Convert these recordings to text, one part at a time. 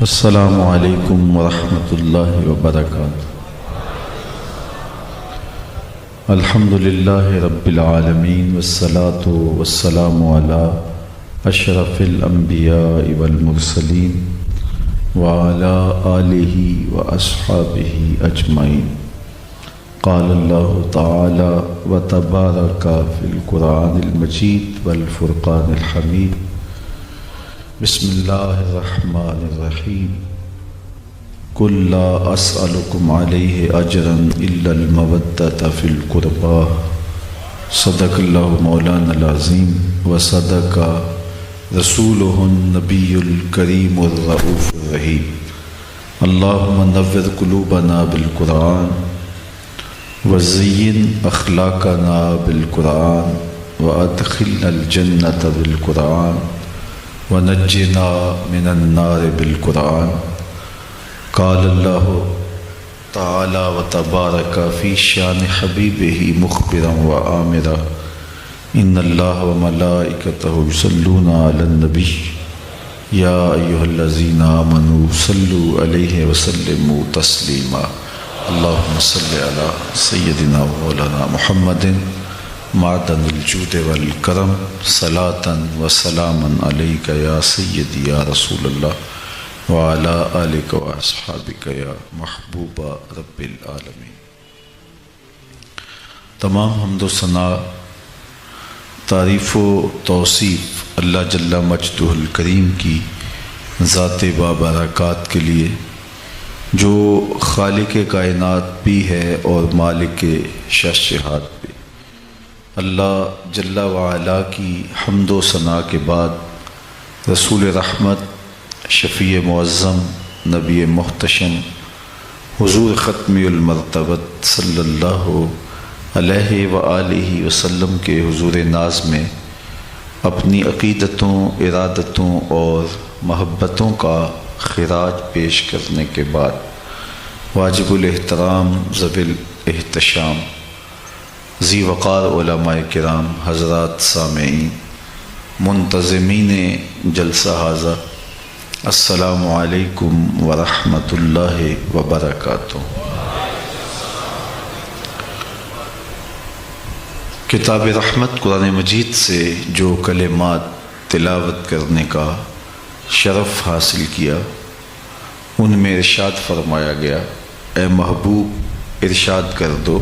السلام علیکم ورحمۃ اللہ وبرکاتہ۔ الحمد للہ رب العالمین والصلاة والسلام علی اشرف الانبیاء والمرسلین وعلی آلہ واصحابہ اجمعین۔ قال اللہ تعالی وتبارک فی القرآن المجید والفرقان الحمید۔ بسم اللہ الرحمن الرحیم۔ قل لا اسألکم علیہ اجرا الا المودۃ فی القربى۔ صدق اللہ مولانا العظیم وصدق رسولہ النبی الکریم الرؤوف الرحیم۔ اللہم نور قلوبنا بالقرآن وزین اخلاقنا بالقرآن وادخلنا الجنۃ بالقرآن ونجنا من النار بالقرآن۔ قال اللہ تعالی وتبارک فی شان حبیبہ مخبرا وآمرا ان اللہ وملائکتہ یصلون علی النبی یا ایہا الذین آمنوا صلوا علیہ وسلموا تسلیما۔ اللہم صل علی سیدنا مولانا محمد معدن الجود والکرم صلاة و سلاما علیک یا سیدی یا رسول اللہ وعلی آلک و اصحابک یا محبوب رب العالمین۔ تمام حمد و ثنا، تعریف و توصیف اللہ جل مجدہ الکریم کی ذات بابرکات کے لیے، جو خالق کائنات بھی ہے اور مالک شہنشاہت بھی۔ اللہ جل وعلا کی حمد و ثنا کے بعد رسول رحمت، شفیع معظم، نبی محتشم، حضور ختم المرتبت صلی اللہ علیہ وآلہ وسلم کے حضور ناز میں اپنی عقیدتوں، ارادتوں اور محبتوں کا خراج پیش کرنے کے بعد واجب الاحترام، ذوی الاحتشام، ذی وقار علماء کرام، حضرات سامعین، منتظمین جلسہ ھذا، السلام علیکم ورحمۃ اللہ وبرکاتہ۔ کتاب رحمت قرآن مجید سے جو کلمات تلاوت کرنے کا شرف حاصل کیا، ان میں ارشاد فرمایا گیا، اے محبوب ارشاد کر دو،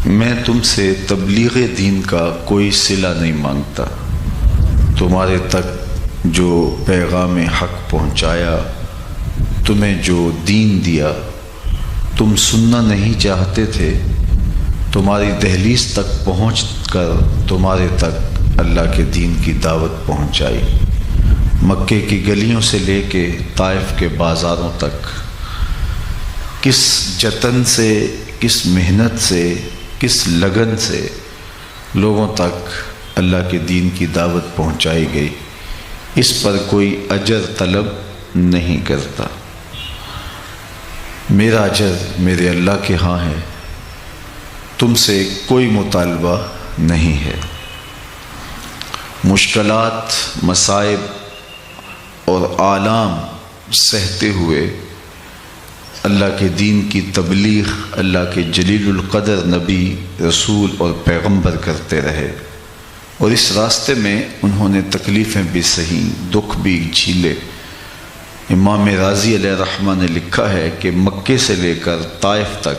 میں تم سے تبلیغ دین کا کوئی صلہ نہیں مانگتا۔ تمہارے تک جو پیغام حق پہنچایا، تمہیں جو دین دیا، تم سننا نہیں چاہتے تھے، تمہاری دہلیز تک پہنچ کر تمہارے تک اللہ کے دین کی دعوت پہنچائی۔ مکے کی گلیوں سے لے کے طائف کے بازاروں تک، کس جتن سے، کس محنت سے، کس لگن سے لوگوں تک اللہ کے دین کی دعوت پہنچائی گئی، اس پر کوئی اجر طلب نہیں کرتا۔ میرا اجر میرے اللہ کے ہاں ہے، تم سے کوئی مطالبہ نہیں ہے۔ مشکلات، مصائب اور آلام سہتے ہوئے اللہ کے دین کی تبلیغ اللہ کے جلیل القدر نبی، رسول اور پیغمبر کرتے رہے، اور اس راستے میں انہوں نے تکلیفیں بھی سہیں، دکھ بھی جھیلے۔ امام رازی علیہ الرحمہ نے لکھا ہے کہ مکے سے لے کر طائف تک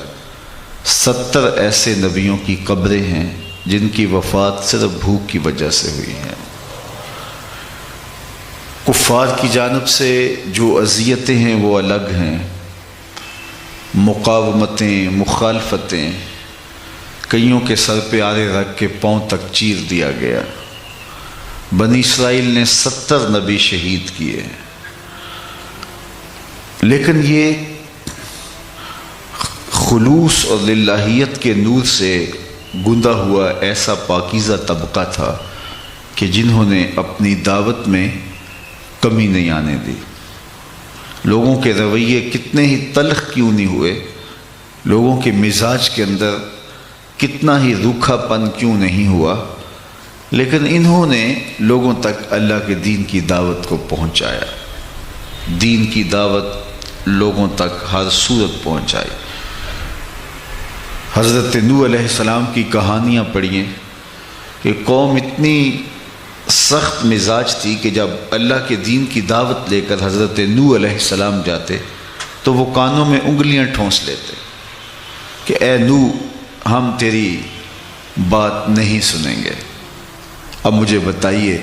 70 ایسے نبیوں کی قبریں ہیں جن کی وفات صرف بھوک کی وجہ سے ہوئی ہے۔ کفار کی جانب سے جو اذیتیں ہیں وہ الگ ہیں، مقاومتیں، مخالفتیں، کئیوں کے سر پہ آرے رکھ کے پاؤں تک چیر دیا گیا۔ بنی اسرائیل نے 70 نبی شہید کیے، لیکن یہ خلوص اور للہیت کے نور سے گندا ہوا ایسا پاکیزہ طبقہ تھا کہ جنہوں نے اپنی دعوت میں کمی نہیں آنے دی۔ لوگوں کے رویے کتنے ہی تلخ کیوں نہیں ہوئے، لوگوں کے مزاج کے اندر کتنا ہی روکھا پن کیوں نہیں ہوا، لیکن انہوں نے لوگوں تک اللہ کے دین کی دعوت کو پہنچایا۔ دین کی دعوت لوگوں تک ہر صورت پہنچائی۔ حضرت نوح علیہ السلام کی کہانیاں پڑھیے کہ قوم اتنی سخت مزاج تھی کہ جب اللہ کے دین کی دعوت لے کر حضرت نوح علیہ السلام جاتے تو وہ کانوں میں انگلیاں ٹھونس لیتے کہ اے نوح ہم تیری بات نہیں سنیں گے۔ اب مجھے بتائیے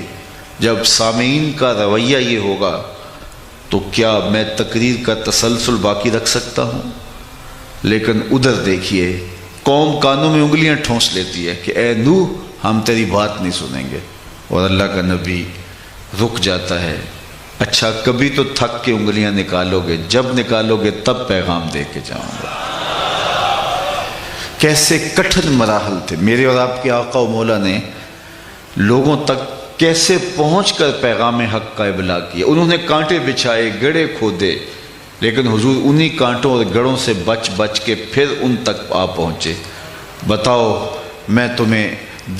جب سامعین کا رویہ یہ ہوگا تو کیا میں تقریر کا تسلسل باقی رکھ سکتا ہوں؟ لیکن ادھر دیکھیے قوم کانوں میں انگلیاں ٹھونس لیتی ہے کہ اے نوح ہم تیری بات نہیں سنیں گے، اور اللہ کا نبی رک جاتا ہے۔ اچھا کبھی تو تھک کے انگلیاں نکالو گے، جب نکالو گے تب پیغام دے کے جاؤں گا۔ کیسے کٹھن مراحل تھے میرے اور آپ کے آقا و مولا نے لوگوں تک کیسے پہنچ کر پیغام حق کا ابلاغ کیا۔ انہوں نے کانٹے بچھائے، گڑھے کھودے، لیکن حضور انہی کانٹوں اور گڑھوں سے بچ بچ کے پھر ان تک آ پہنچے۔ بتاؤ میں تمہیں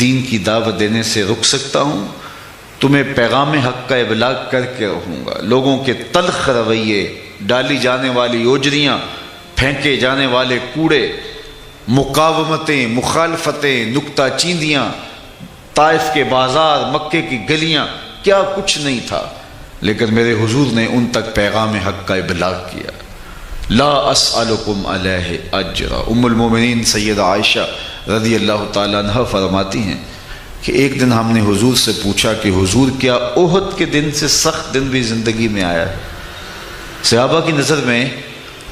دین کی دعوت دینے سے رک سکتا ہوں؟ تمہیں پیغام حق کا ابلاغ کر کے رہوں گا۔ لوگوں کے تلخ رویے، ڈالی جانے والی اوجریاں، پھینکے جانے والے کوڑے، مقاومتیں، مخالفتیں، نکتہ چیندیاں، طائف کے بازار، مکے کی گلیاں، کیا کچھ نہیں تھا، لیکن میرے حضور نے ان تک پیغام حق کا ابلاغ کیا۔ لا اسألکم علیہ اجرا۔ ام المومنین سیدہ عائشہ رضی اللہ تعالیٰ عنہ فرماتی ہیں کہ ایک دن ہم نے حضور سے پوچھا کہ حضور کیا احد کے دن سے سخت دن بھی زندگی میں آیا ہے؟ صحابہ کی نظر میں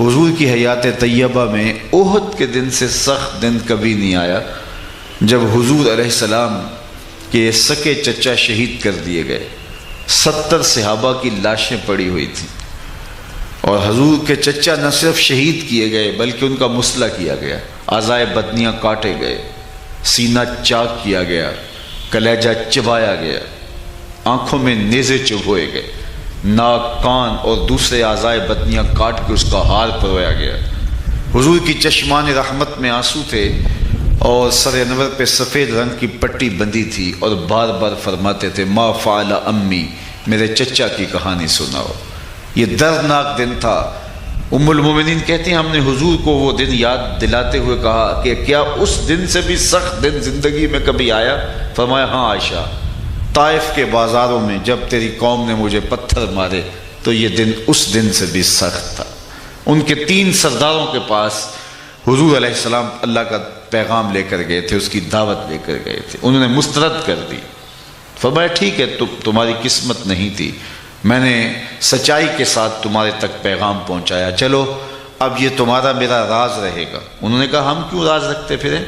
حضور کی حیات طیبہ میں احد کے دن سے سخت دن کبھی نہیں آیا جب حضور علیہ السلام کے سکے چچا شہید کر دیے گئے۔ 70 صحابہ کی لاشیں پڑی ہوئی تھیں، اور حضور کے چچا نہ صرف شہید کیے گئے بلکہ ان کا مسئلہ کیا گیا، اعضائے بدنیاں کاٹے گئے، سینہ چاک کیا گیا، کلیجہ چبایا گیا، آنکھوں میں نیزے چبھوئے گئے، ناک، کان اور دوسرے اعضائے بدنیاں کاٹ کے اس کا ہار پرویا گیا۔ حضور کی چشمان رحمت میں آنسو تھے اور سر انور پہ سفید رنگ کی پٹی بندھی تھی، اور بار بار فرماتے تھے ما فعل امی، میرے چچا کی کہانی سناؤ۔ یہ دردناک دن تھا۔ ام المومنین کہتی ہیں ہم نے حضور کو وہ دن یاد دلاتے ہوئے کہا کہ کیا اس دن سے بھی سخت دن زندگی میں کبھی آیا؟ فرمایا ہاں عائشہ، طائف کے بازاروں میں جب تیری قوم نے مجھے پتھر مارے تو یہ دن اس دن سے بھی سخت تھا۔ ان کے 3 سرداروں کے پاس حضور علیہ السلام اللہ کا پیغام لے کر گئے تھے، اس کی دعوت لے کر گئے تھے، انہوں نے مسترد کر دی۔ فرمایا ٹھیک ہے تمہاری قسمت نہیں تھی، میں نے سچائی کے ساتھ تمہارے تک پیغام پہنچایا، چلو اب یہ تمہارا میرا راز رہے گا۔ انہوں نے کہا ہم کیوں راز رکھتے پھریں،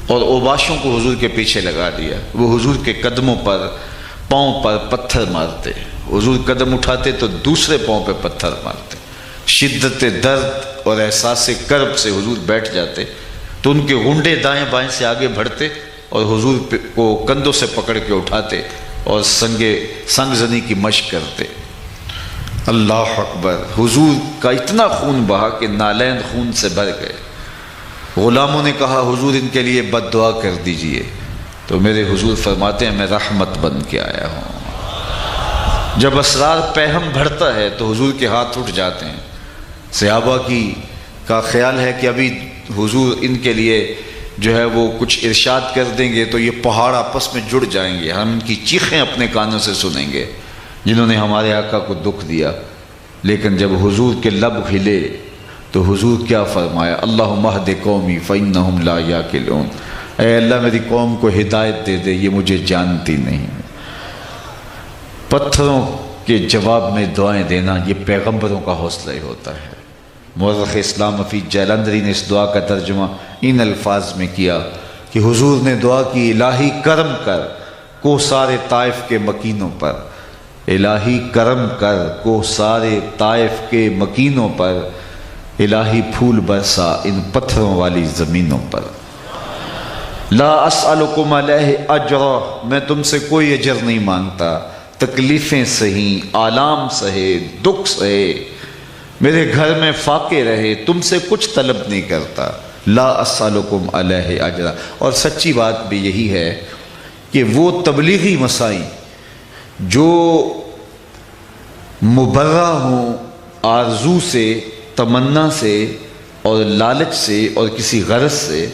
اور اوباشوں کو حضور کے پیچھے لگا دیا۔ وہ حضور کے قدموں پر، پاؤں پر پتھر مارتے، حضور قدم اٹھاتے تو دوسرے پاؤں پہ پتھر مارتے۔ شدت درد اور احساس کرب سے حضور بیٹھ جاتے تو ان کے غنڈے دائیں بائیں سے آگے بڑھتے اور حضور کو کندھوں سے پکڑ کے اٹھاتے اور سنگ زنی کی مشق کرتے۔ اللہ اکبر! حضور کا اتنا خون بہا کہ نالین خون سے بھر گئے۔ غلاموں نے کہا حضور ان کے لیے بد دعا کر دیجئے، تو میرے حضور فرماتے ہیں میں رحمت بن کے آیا ہوں۔ جب اسرار پہم بڑھتا ہے تو حضور کے ہاتھ اٹھ جاتے ہیں۔ صحابہ کا خیال ہے کہ ابھی حضور ان کے لیے جو ہے وہ کچھ ارشاد کر دیں گے تو یہ پہاڑ آپس میں جڑ جائیں گے، ہم ان کی چیخیں اپنے کانوں سے سنیں گے جنہوں نے ہمارے آقا کو دکھ دیا۔ لیکن جب حضور کے لب ہلے تو حضور کیا فرمایا؟ اللہم اہد قومی فإنہم لا یعقلون۔ اے اللہ میری قوم کو ہدایت دے دے، یہ مجھے جانتی نہیں۔ پتھروں کے جواب میں دعائیں دینا یہ پیغمبروں کا حوصلہ ہی ہوتا ہے۔ مورخ اسلام حفیظ جیلندری نے اس دعا کا ترجمہ ان الفاظ میں کیا کہ حضور نے دعا کی الہی کرم کر کوثار طائف کے مکینوں پر، الہی کرم کر کوثار طائف کے مکینوں پر، الہی پھول برسا ان پتھروں والی زمینوں پر۔ لا اسألکم علیہ اجرا، میں تم سے کوئی اجر نہیں مانگتا، تکلیفیں سہیں، آلام سہے، دکھ سہے، میرے گھر میں فاقے رہے، تم سے کچھ طلب نہیں کرتا۔ لا اسألکم علیہ اجرا۔ اور سچی بات بھی یہی ہے کہ وہ تبلیغی مسائل جو مبرہ ہوں آرزو سے، تمنا سے اور لالچ سے اور کسی غرض سے،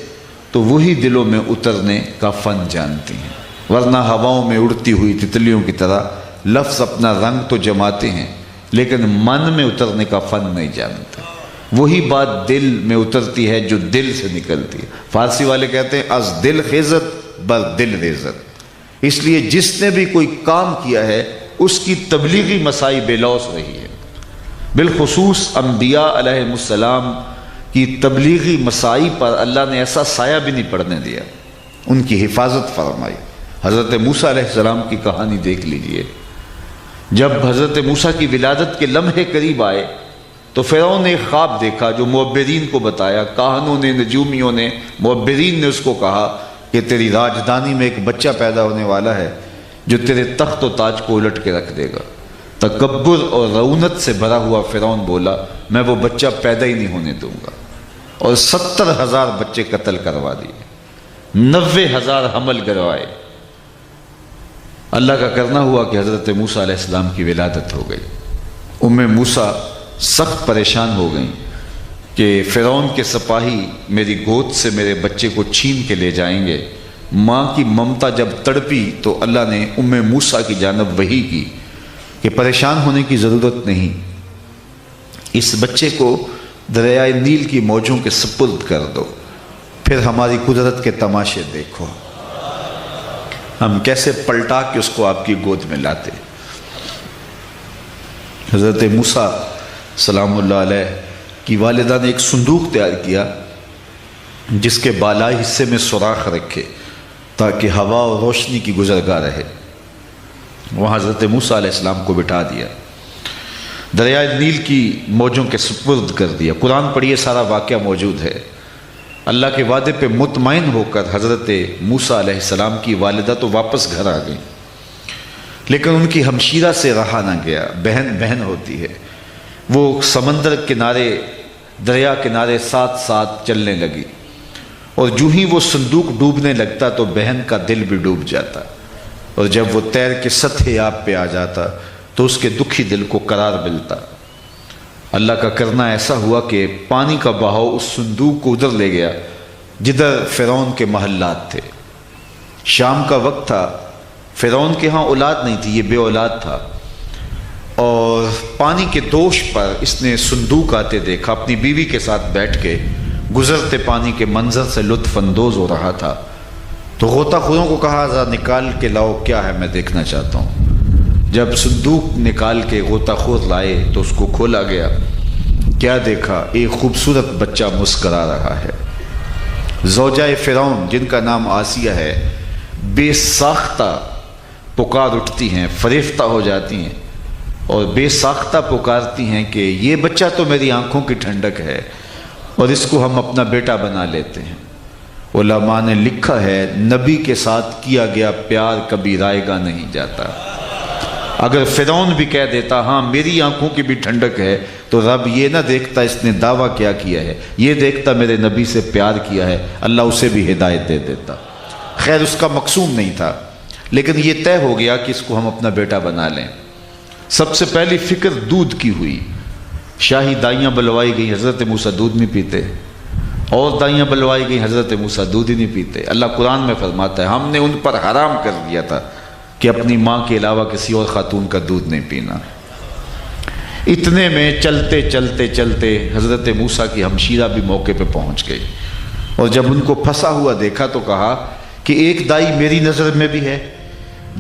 تو وہی دلوں میں اترنے کا فن جانتی ہیں، ورنہ ہواؤں میں اڑتی ہوئی تتلیوں کی طرح لفظ اپنا رنگ تو جماتے ہیں لیکن من میں اترنے کا فن نہیں جانتے۔ وہی بات دل میں اترتی ہے جو دل سے نکلتی ہے۔ فارسی والے کہتے ہیں از دل خیزت بر دل ریزت۔ اس لیے جس نے بھی کوئی کام کیا ہے اس کی تبلیغی مسائی بے لوث رہی ہے۔ بالخصوص انبیاء علیہ السلام کی تبلیغی مسائی پر اللہ نے ایسا سایہ بھی نہیں پڑنے دیا، ان کی حفاظت فرمائی۔ حضرت موسیٰ علیہ السلام کی کہانی دیکھ لیجئے۔ جب حضرت موسیٰ کی ولادت کے لمحے قریب آئے تو فرعون نے ایک خواب دیکھا جو معبرین کو بتایا، کاہنوں نے، نجومیوں نے، معبرین نے اس کو کہا کہ تیری راجدانی میں ایک بچہ پیدا ہونے والا ہے جو تیرے تخت و تاج کو الٹ کے رکھ دے گا۔ تکبر اور رعونت سے بھرا ہوا فرعون بولا میں وہ بچہ پیدا ہی نہیں ہونے دوں گا، اور 70,000 بچے قتل کروا دیے، 90,000 حمل گروائے۔ اللہ کا کرنا ہوا کہ حضرت موسیٰ علیہ السلام کی ولادت ہو گئی۔ ام موسیٰ سخت پریشان ہو گئیں کہ فرعون کے سپاہی میری گود سے میرے بچے کو چھین کے لے جائیں گے۔ ماں کی ممتا جب تڑپی تو اللہ نے ام موسیٰ کی جانب وحی کی کہ پریشان ہونے کی ضرورت نہیں، اس بچے کو دریائے نیل کی موجوں کے سپرد کر دو، پھر ہماری قدرت کے تماشے دیکھو، ہم کیسے پلٹا کے اس کو آپ کی گود میں لاتے۔ حضرت موسیٰ سلام اللہ علیہ کی والدہ نے ایک صندوق تیار کیا جس کے بالائی حصے میں سوراخ رکھے تاکہ ہوا اور روشنی کی گزرگاہ رہے۔ وہاں حضرت موسیٰ علیہ السلام کو بٹھا دیا، دریائے نیل کی موجوں کے سپرد کر دیا۔ قرآن پڑھیے، سارا واقعہ موجود ہے۔ اللہ کے وعدے پہ مطمئن ہو کر حضرت موسیٰ علیہ السلام کی والدہ تو واپس گھر آ گئی، لیکن ان کی ہمشیرہ سے رہا نہ گیا۔ بہن بہن ہوتی ہے، وہ سمندر کنارے، دریا کنارے ساتھ ساتھ چلنے لگی، اور جو ہی وہ صندوق ڈوبنے لگتا تو بہن کا دل بھی ڈوب جاتا، اور جب وہ تیر کے سطح آب پہ آ جاتا تو اس کے دکھی دل کو قرار ملتا۔ اللہ کا کرنا ایسا ہوا کہ پانی کا بہاؤ اس صندوق کو ادھر لے گیا جدھر فرعون کے محلات تھے۔ شام کا وقت تھا، فرعون کے ہاں اولاد نہیں تھی، یہ بے اولاد تھا، اور پانی کے دوش پر اس نے صندوق آتے دیکھا، اپنی بیوی کے ساتھ بیٹھ کے گزرتے پانی کے منظر سے لطف اندوز ہو رہا تھا۔ تو غوطہ خوروں کو کہا ذرا نکال کے لاؤ، کیا ہے میں دیکھنا چاہتا ہوں۔ جب صندوق نکال کے غوطہ خور لائے تو اس کو کھولا گیا، کیا دیکھا؟ ایک خوبصورت بچہ مسکرا رہا ہے۔ زوجہ فرعون جن کا نام آسیہ ہے بے ساختہ پکار اٹھتی ہیں، فریفتہ ہو جاتی ہیں اور بے ساختہ پکارتی ہیں کہ یہ بچہ تو میری آنکھوں کی ٹھنڈک ہے اور اس کو ہم اپنا بیٹا بنا لیتے ہیں۔ علماء نے لکھا ہے نبی کے ساتھ کیا گیا پیار کبھی رائے گا نہیں جاتا۔ اگر فرعون بھی کہہ دیتا ہاں میری آنکھوں کی بھی ٹھنڈک ہے تو رب یہ نہ دیکھتا اس نے دعویٰ کیا کیا ہے، یہ دیکھتا میرے نبی سے پیار کیا ہے، اللہ اسے بھی ہدایت دے دیتا۔ خیر اس کا مقصود نہیں تھا، لیکن یہ طے ہو گیا کہ اس کو ہم اپنا بیٹا بنا لیں۔ سب سے پہلی فکر دودھ کی ہوئی، شاہی دائیاں بلوائی گئی، حضرت موسیٰ دودھ نہیں پیتے، اور دائیاں بلوائی گئی، حضرت موسیٰ دودھ ہی نہیں پیتے۔ اللہ قرآن میں فرماتا ہے ہم نے ان پر حرام کر دیا تھا کہ اپنی ماں کے علاوہ کسی اور خاتون کا دودھ نہیں پینا۔ اتنے میں چلتے چلتے چلتے حضرت موسیٰ کی ہمشیرہ بھی موقع پہ پہنچ گئی، اور جب ان کو پھنسا ہوا دیکھا تو کہا کہ ایک دائی میری نظر میں بھی ہے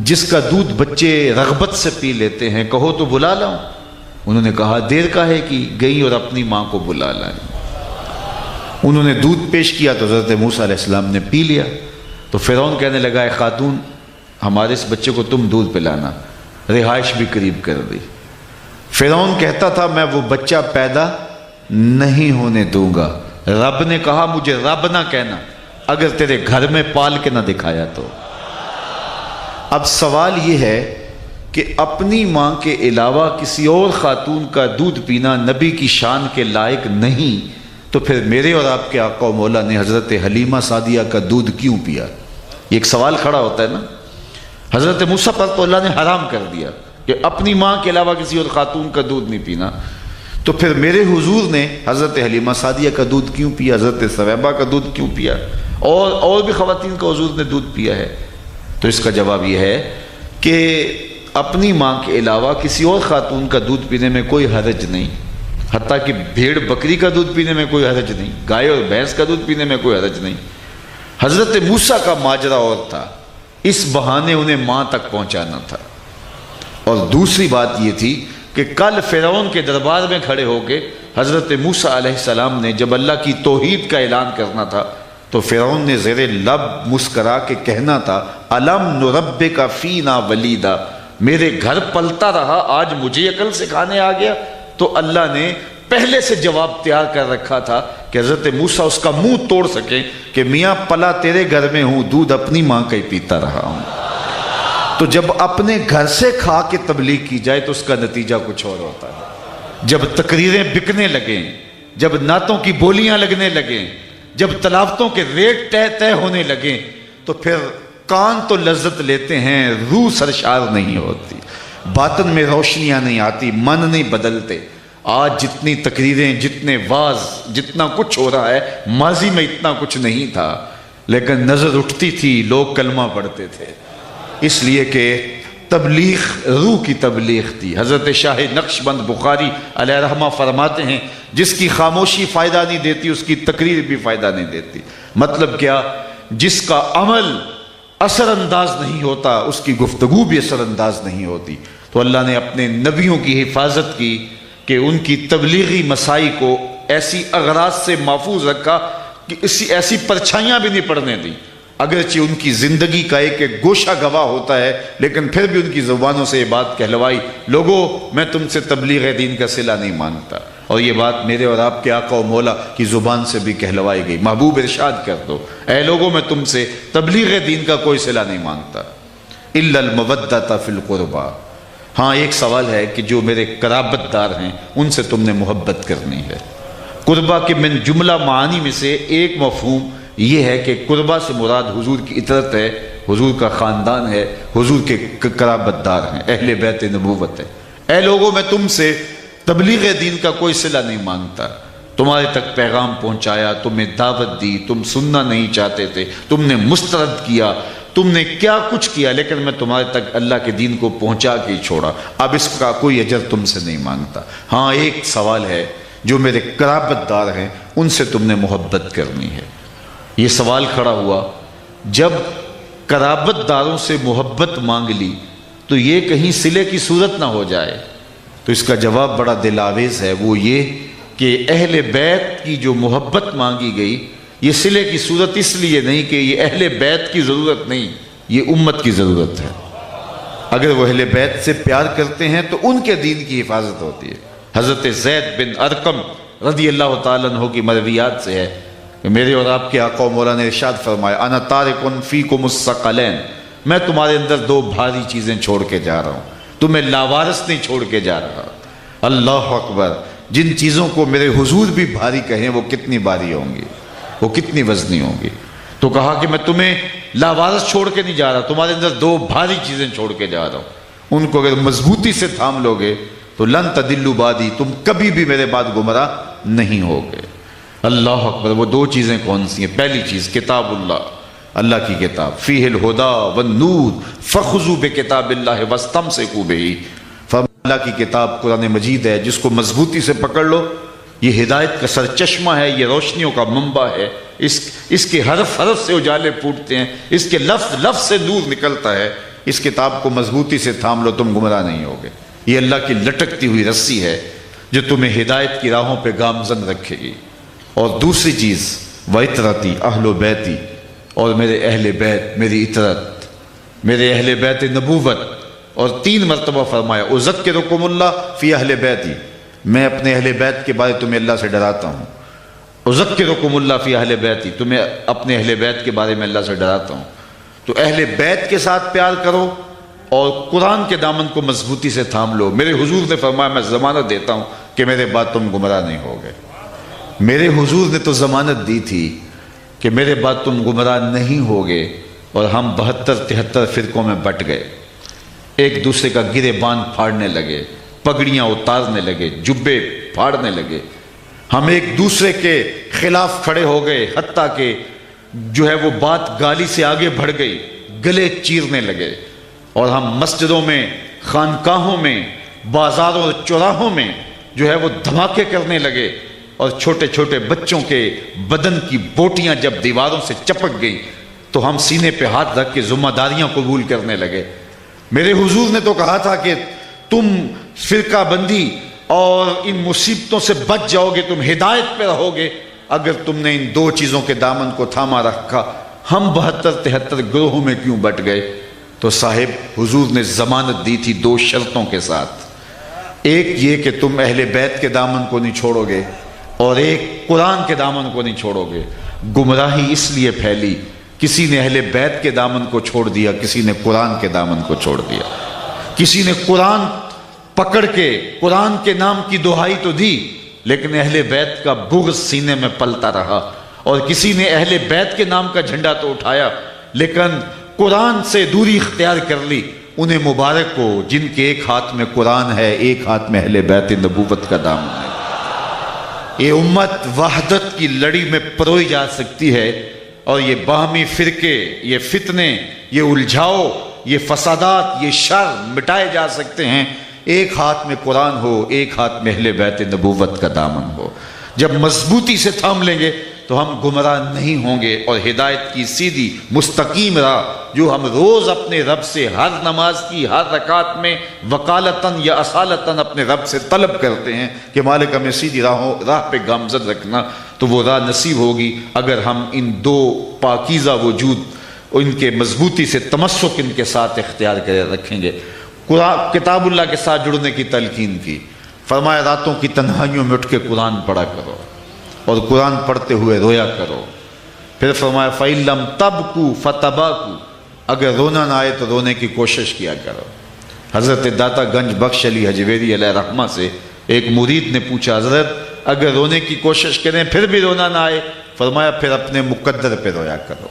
جس کا دودھ بچے رغبت سے پی لیتے ہیں، کہو تو بلا لاؤں؟ انہوں نے کہا دیر کا ہے کہ گئی اور اپنی ماں کو بلا لائیں۔ انہوں نے دودھ پیش کیا تو حضرت موسیٰ علیہ السلام نے پی لیا۔ تو فرعون کہنے لگا اے خاتون ہمارے اس بچے کو تم دودھ پلانا، رہائش بھی قریب کر دی۔ فرعون کہتا تھا میں وہ بچہ پیدا نہیں ہونے دوں گا، رب نے کہا مجھے رب نہ کہنا اگر تیرے گھر میں پال کے نہ دکھایا تو۔ اب سوال یہ ہے کہ اپنی ماں کے علاوہ کسی اور خاتون کا دودھ پینا نبی کی شان کے لائق نہیں، تو پھر میرے اور آپ کے آقا و مولا نے حضرت حلیمہ سعدیہ کا دودھ کیوں پیا؟ یہ ایک سوال کھڑا ہوتا ہے نا۔ حضرت موسیٰ پر تو اللہ نے حرام کر دیا، کہ اپنی ماں کے علاوہ کسی اور خاتون کا دودھ نہیں پینا، تو پھر میرے حضور نے حضرت حلیمہ سعدیہ کا دودھ کیوں پیا، حضرت ثویبہ کا دودھ کیوں پیا، اور بھی خواتین کا حضور نے دودھ پیا ہے؟ تو اس کا جواب یہ ہے کہ اپنی ماں کے علاوہ کسی اور خاتون کا دودھ پینے میں کوئی حرج نہیں، حتیٰ کہ بھیڑ بکری کا دودھ پینے میں کوئی حرج نہیں، گائے اور بھینس کا دودھ پینے میں کوئی حرج نہیں۔ حضرت موسیٰ کا ماجرا اور تھا، اس بہانے انہیں ماں تک پہنچانا تھا۔ اور دوسری بات یہ تھی کہ کل فرعون کے دربار میں کھڑے ہو کے حضرت موسیٰ علیہ السلام نے جب اللہ کی توحید کا اعلان کرنا تھا تو فرعون نے زیر لب مسکرا کے کہنا تھا الم نربک فینا ولیدا، میرے گھر پلتا رہا، آج مجھے عقل سکھانے آ گیا۔ تو اللہ نے پہلے سے جواب تیار کر رکھا تھا کہ حضرت موسیٰ اس کا منہ توڑ سکے کہ میاں پلا تیرے گھر میں ہوں، دودھ اپنی ماں کا ہی پیتا رہا ہوں۔ تو جب اپنے گھر سے کھا کے تبلیغ کی جائے تو اس کا نتیجہ کچھ اور ہوتا ہے۔ جب تقریریں بکنے لگیں، جب نعتوں کی بولیاں لگنے لگیں، جب تلاوتوں کے ریٹ طے ہونے لگیں، تو پھر کان تو لذت لیتے ہیں، روح سرشار نہیں ہوتی، باطن میں روشنیاں نہیں آتی، من نہیں بدلتے۔ آج جتنی تقریریں، جتنے واعظ، جتنا کچھ ہو رہا ہے، ماضی میں اتنا کچھ نہیں تھا، لیکن نظر اٹھتی تھی، لوگ کلمہ پڑھتے تھے، اس لیے کہ تبلیغ روح کی تبلیغ تھی۔ حضرت شاہ نقشبند بخاری علیہ رحمہ فرماتے ہیں جس کی خاموشی فائدہ نہیں دیتی اس کی تقریر بھی فائدہ نہیں دیتی۔ مطلب کیا؟ جس کا عمل اثر انداز نہیں ہوتا اس کی گفتگو بھی اثر انداز نہیں ہوتی۔ تو اللہ نے اپنے نبیوں کی حفاظت کی کہ ان کی تبلیغی مسائی کو ایسی اغراض سے محفوظ رکھا کہ ایسی پرچھائیاں بھی نہیں پڑنے دیں، اگرچہ ان کی زندگی کا ایک گوشہ گواہ ہوتا ہے، لیکن پھر بھی ان کی زبانوں سے یہ بات کہلوائی، لوگوں میں تم سے تبلیغ دین کا صلہ نہیں مانگتا، اور یہ بات میرے اور آپ کے آقا و مولا کی زبان سے بھی کہلوائی گئی۔ محبوب ارشاد کر دو اے لوگوں میں تم سے تبلیغ دین کا کوئی صلہ نہیں مانگتا الا المودۃ فی القربى۔ ہاں ایک سوال ہے کہ جو میرے قرابت دار ہیں ان سے تم نے محبت کرنی ہے۔ قربہ کے من جملہ معانی میں سے ایک مفہوم یہ ہے کہ قربہ سے مراد حضور کی اطرت ہے، حضور کا خاندان ہے، حضور کے قرابت دار ہیں، اہل بیت نبوت ہے۔ اے لوگوں میں تم سے تبلیغ دین کا کوئی صلہ نہیں مانگتا، تمہارے تک پیغام پہنچایا، تمہیں دعوت دی، تم سننا نہیں چاہتے تھے، تم نے مسترد کیا، تم نے کیا کچھ کیا، لیکن میں تمہارے تک اللہ کے دین کو پہنچا کے چھوڑا، اب اس کا کوئی اجر تم سے نہیں مانگتا۔ ہاں ایک سوال ہے جو میرے قرابت دار ہیں ان سے تم نے محبت کرنی ہے۔ یہ سوال کھڑا ہوا جب قرابت داروں سے محبت مانگ لی تو یہ کہیں صلے کی صورت نہ ہو جائے، تو اس کا جواب بڑا دل آویز ہے، وہ یہ کہ اہل بیت کی جو محبت مانگی گئی یہ صلے کی صورت اس لیے نہیں کہ یہ اہل بیت کی ضرورت نہیں، یہ امت کی ضرورت ہے۔ اگر وہ اہل بیت سے پیار کرتے ہیں تو ان کے دین کی حفاظت ہوتی ہے۔ حضرت زید بن ارقم رضی اللہ تعالیٰ عنہ کی مرویات سے ہے کہ میرے اور آپ کے آقا و مولا نے ارشاد فرمایا انا تارک فیکم الثقلین، میں تمہارے اندر دو بھاری چیزیں چھوڑ کے جا رہا ہوں، تمہیں لاوارث نہیں چھوڑ کے جا رہا۔ اللہ اکبر، جن چیزوں کو میرے حضور بھی بھاری کہیں وہ کتنی بھاری ہوں گی، وہ کتنی وزنی ہوں گی۔ تو کہا کہ میں تمہیں لاوارث چھوڑ کے نہیں جا رہا، تمہارے اندر دو بھاری چیزیں چھوڑ کے جا رہا ہوں، ان کو اگر مضبوطی سے تھام لو گے تو لن تدلوا بعدی، تم کبھی بھی میرے بعد گمراہ نہیں ہوگے۔ اللہ اکبر، وہ دو چیزیں کون سی ہیں؟ پہلی چیز کتاب اللہ، اللہ کی کتاب، فیہ الہدی والنور فخذوا بکتاب اللہ واستمسکوا بہ، اللہ کی کتاب قرآن مجید ہے، جس کو مضبوطی سے پکڑ لو، یہ ہدایت کا سرچشمہ ہے، یہ روشنیوں کا منبع ہے، اس کے حرف حرف سے اجالے پھوٹتے ہیں، اس کے لفظ لفظ سے نور نکلتا ہے، اس کتاب کو مضبوطی سے تھام لو، تم گمراہ نہیں ہوگے۔ یہ اللہ کی لٹکتی ہوئی رسی ہے جو تمہیں ہدایت کی راہوں پہ گامزن رکھے گی۔ اور دوسری چیز وَإِطْرَتِي اہل بیتی، اور میرے اہل بیت، میری اطرت، میرے اہل بیت نبوت، اور 3 مرتبہ فرمایا اذکرکم اللہ فی اہل بیتی، میں اپنے اہل بیت کے بارے تمہیں اللہ سے ڈراتا ہوں، اذکرکم اللہ فی اہل بیتی، تمہیں اپنے اہل بیت کے بارے میں اللہ سے ڈراتا ہوں۔ تو اہل بیت کے ساتھ پیار کرو اور قرآن کے دامن کو مضبوطی سے تھام لو۔ میرے حضور نے فرمایا میں ضمانت دیتا ہوں کہ میرے بعد تم گمراہ نہیں ہوگے۔ میرے حضور نے تو ضمانت دی تھی کہ میرے بعد تم گمراہ نہیں ہوگے، اور ہم 72-73 فرقوں میں بٹ گئے۔ ایک دوسرے کا گریبان پھاڑنے لگے، پگڑیاں اتارنے لگے، جبے پھاڑنے لگے، ہم ایک دوسرے کے خلاف کھڑے ہو گئے، حتیٰ کہ جو ہے وہ بات گالی سے آگے بڑھ گئی، گلے چیرنے لگے، اور ہم مسجدوں میں، خانقاہوں میں، بازاروں اور چوراہوں میں جو ہے وہ دھماکے کرنے لگے، اور چھوٹے چھوٹے بچوں کے بدن کی بوٹیاں جب دیواروں سے چپک گئی تو ہم سینے پہ ہاتھ رکھ کے ذمہ داریاں قبول کرنے لگے۔ میرے حضور نے تو کہا تھا کہ تم فرقہ بندی اور ان مصیبتوں سے بچ جاؤ گے، تم ہدایت پہ رہو گے اگر تم نے ان دو چیزوں کے دامن کو تھاما رکھا۔ ہم 72-73 گروہوں میں کیوں بٹ گئے؟ تو صاحب حضور نے ضمانت دی تھی دو شرطوں کے ساتھ، ایک یہ کہ تم اہل بیت کے دامن کو نہیں چھوڑو گے، اور ایک قرآن کے دامن کو نہیں چھوڑو گے۔ گمراہی اس لیے پھیلی، کسی نے اہل بیت کے دامن کو چھوڑ دیا، کسی نے قرآن کے دامن کو چھوڑ دیا، کسی نے قرآن پکڑ کے قرآن کے نام کی دہائی تو دی لیکن اہل بیت کا بغض سینے میں پلتا رہا، اور کسی نے اہل بیت کے نام کا جھنڈا تو اٹھایا لیکن قرآن سے دوری اختیار کر لی۔ انہیں مبارک کو جن کے ایک ہاتھ میں قرآن ہے، ایک ہاتھ میں اہل بیت نبوت کا دامن ہے۔ یہ امت وحدت کی لڑی میں پروئی جا سکتی ہے، اور یہ باہمی فرقے، یہ فتنے، یہ الجھاؤ، یہ فسادات، یہ شر مٹائے جا سکتے ہیں ایک ہاتھ میں قرآن ہو، ایک ہاتھ میں اہل بیت نبوت کا دامن ہو۔ جب مضبوطی سے تھام لیں گے تو ہم گمراہ نہیں ہوں گے، اور ہدایت کی سیدھی مستقیم راہ جو ہم روز اپنے رب سے ہر نماز کی ہر رکعت میں وکالتاً یا اصالتاً اپنے رب سے طلب کرتے ہیں کہ مالک ہمیں سیدھی راہ پہ گامزن رکھنا، تو وہ راہ نصیب ہوگی اگر ہم ان دو پاکیزہ وجود ان کے مضبوطی سے تمسک ان کے ساتھ اختیار کرے رکھیں گے۔ کتاب اللہ کے ساتھ جڑنے کی تلقین کی، فرمایا راتوں کی تنہائیوں میں اٹھ کے قرآن پڑھا کرو اور قرآن پڑھتے ہوئے رویا کرو۔ پھر فرمایا فَإِن لَمْ تَبْكُوا فَتَبَاكُوا، اگر رونا نہ آئے تو رونے کی کوشش کیا کرو۔ حضرت داتا گنج بخش علی حجویری علیہ رحمہ سے ایک مرید نے پوچھا حضرت اگر رونے کی کوشش کریں پھر بھی رونا نہ آئے، فرمایا پھر اپنے مقدر پہ رویا کرو۔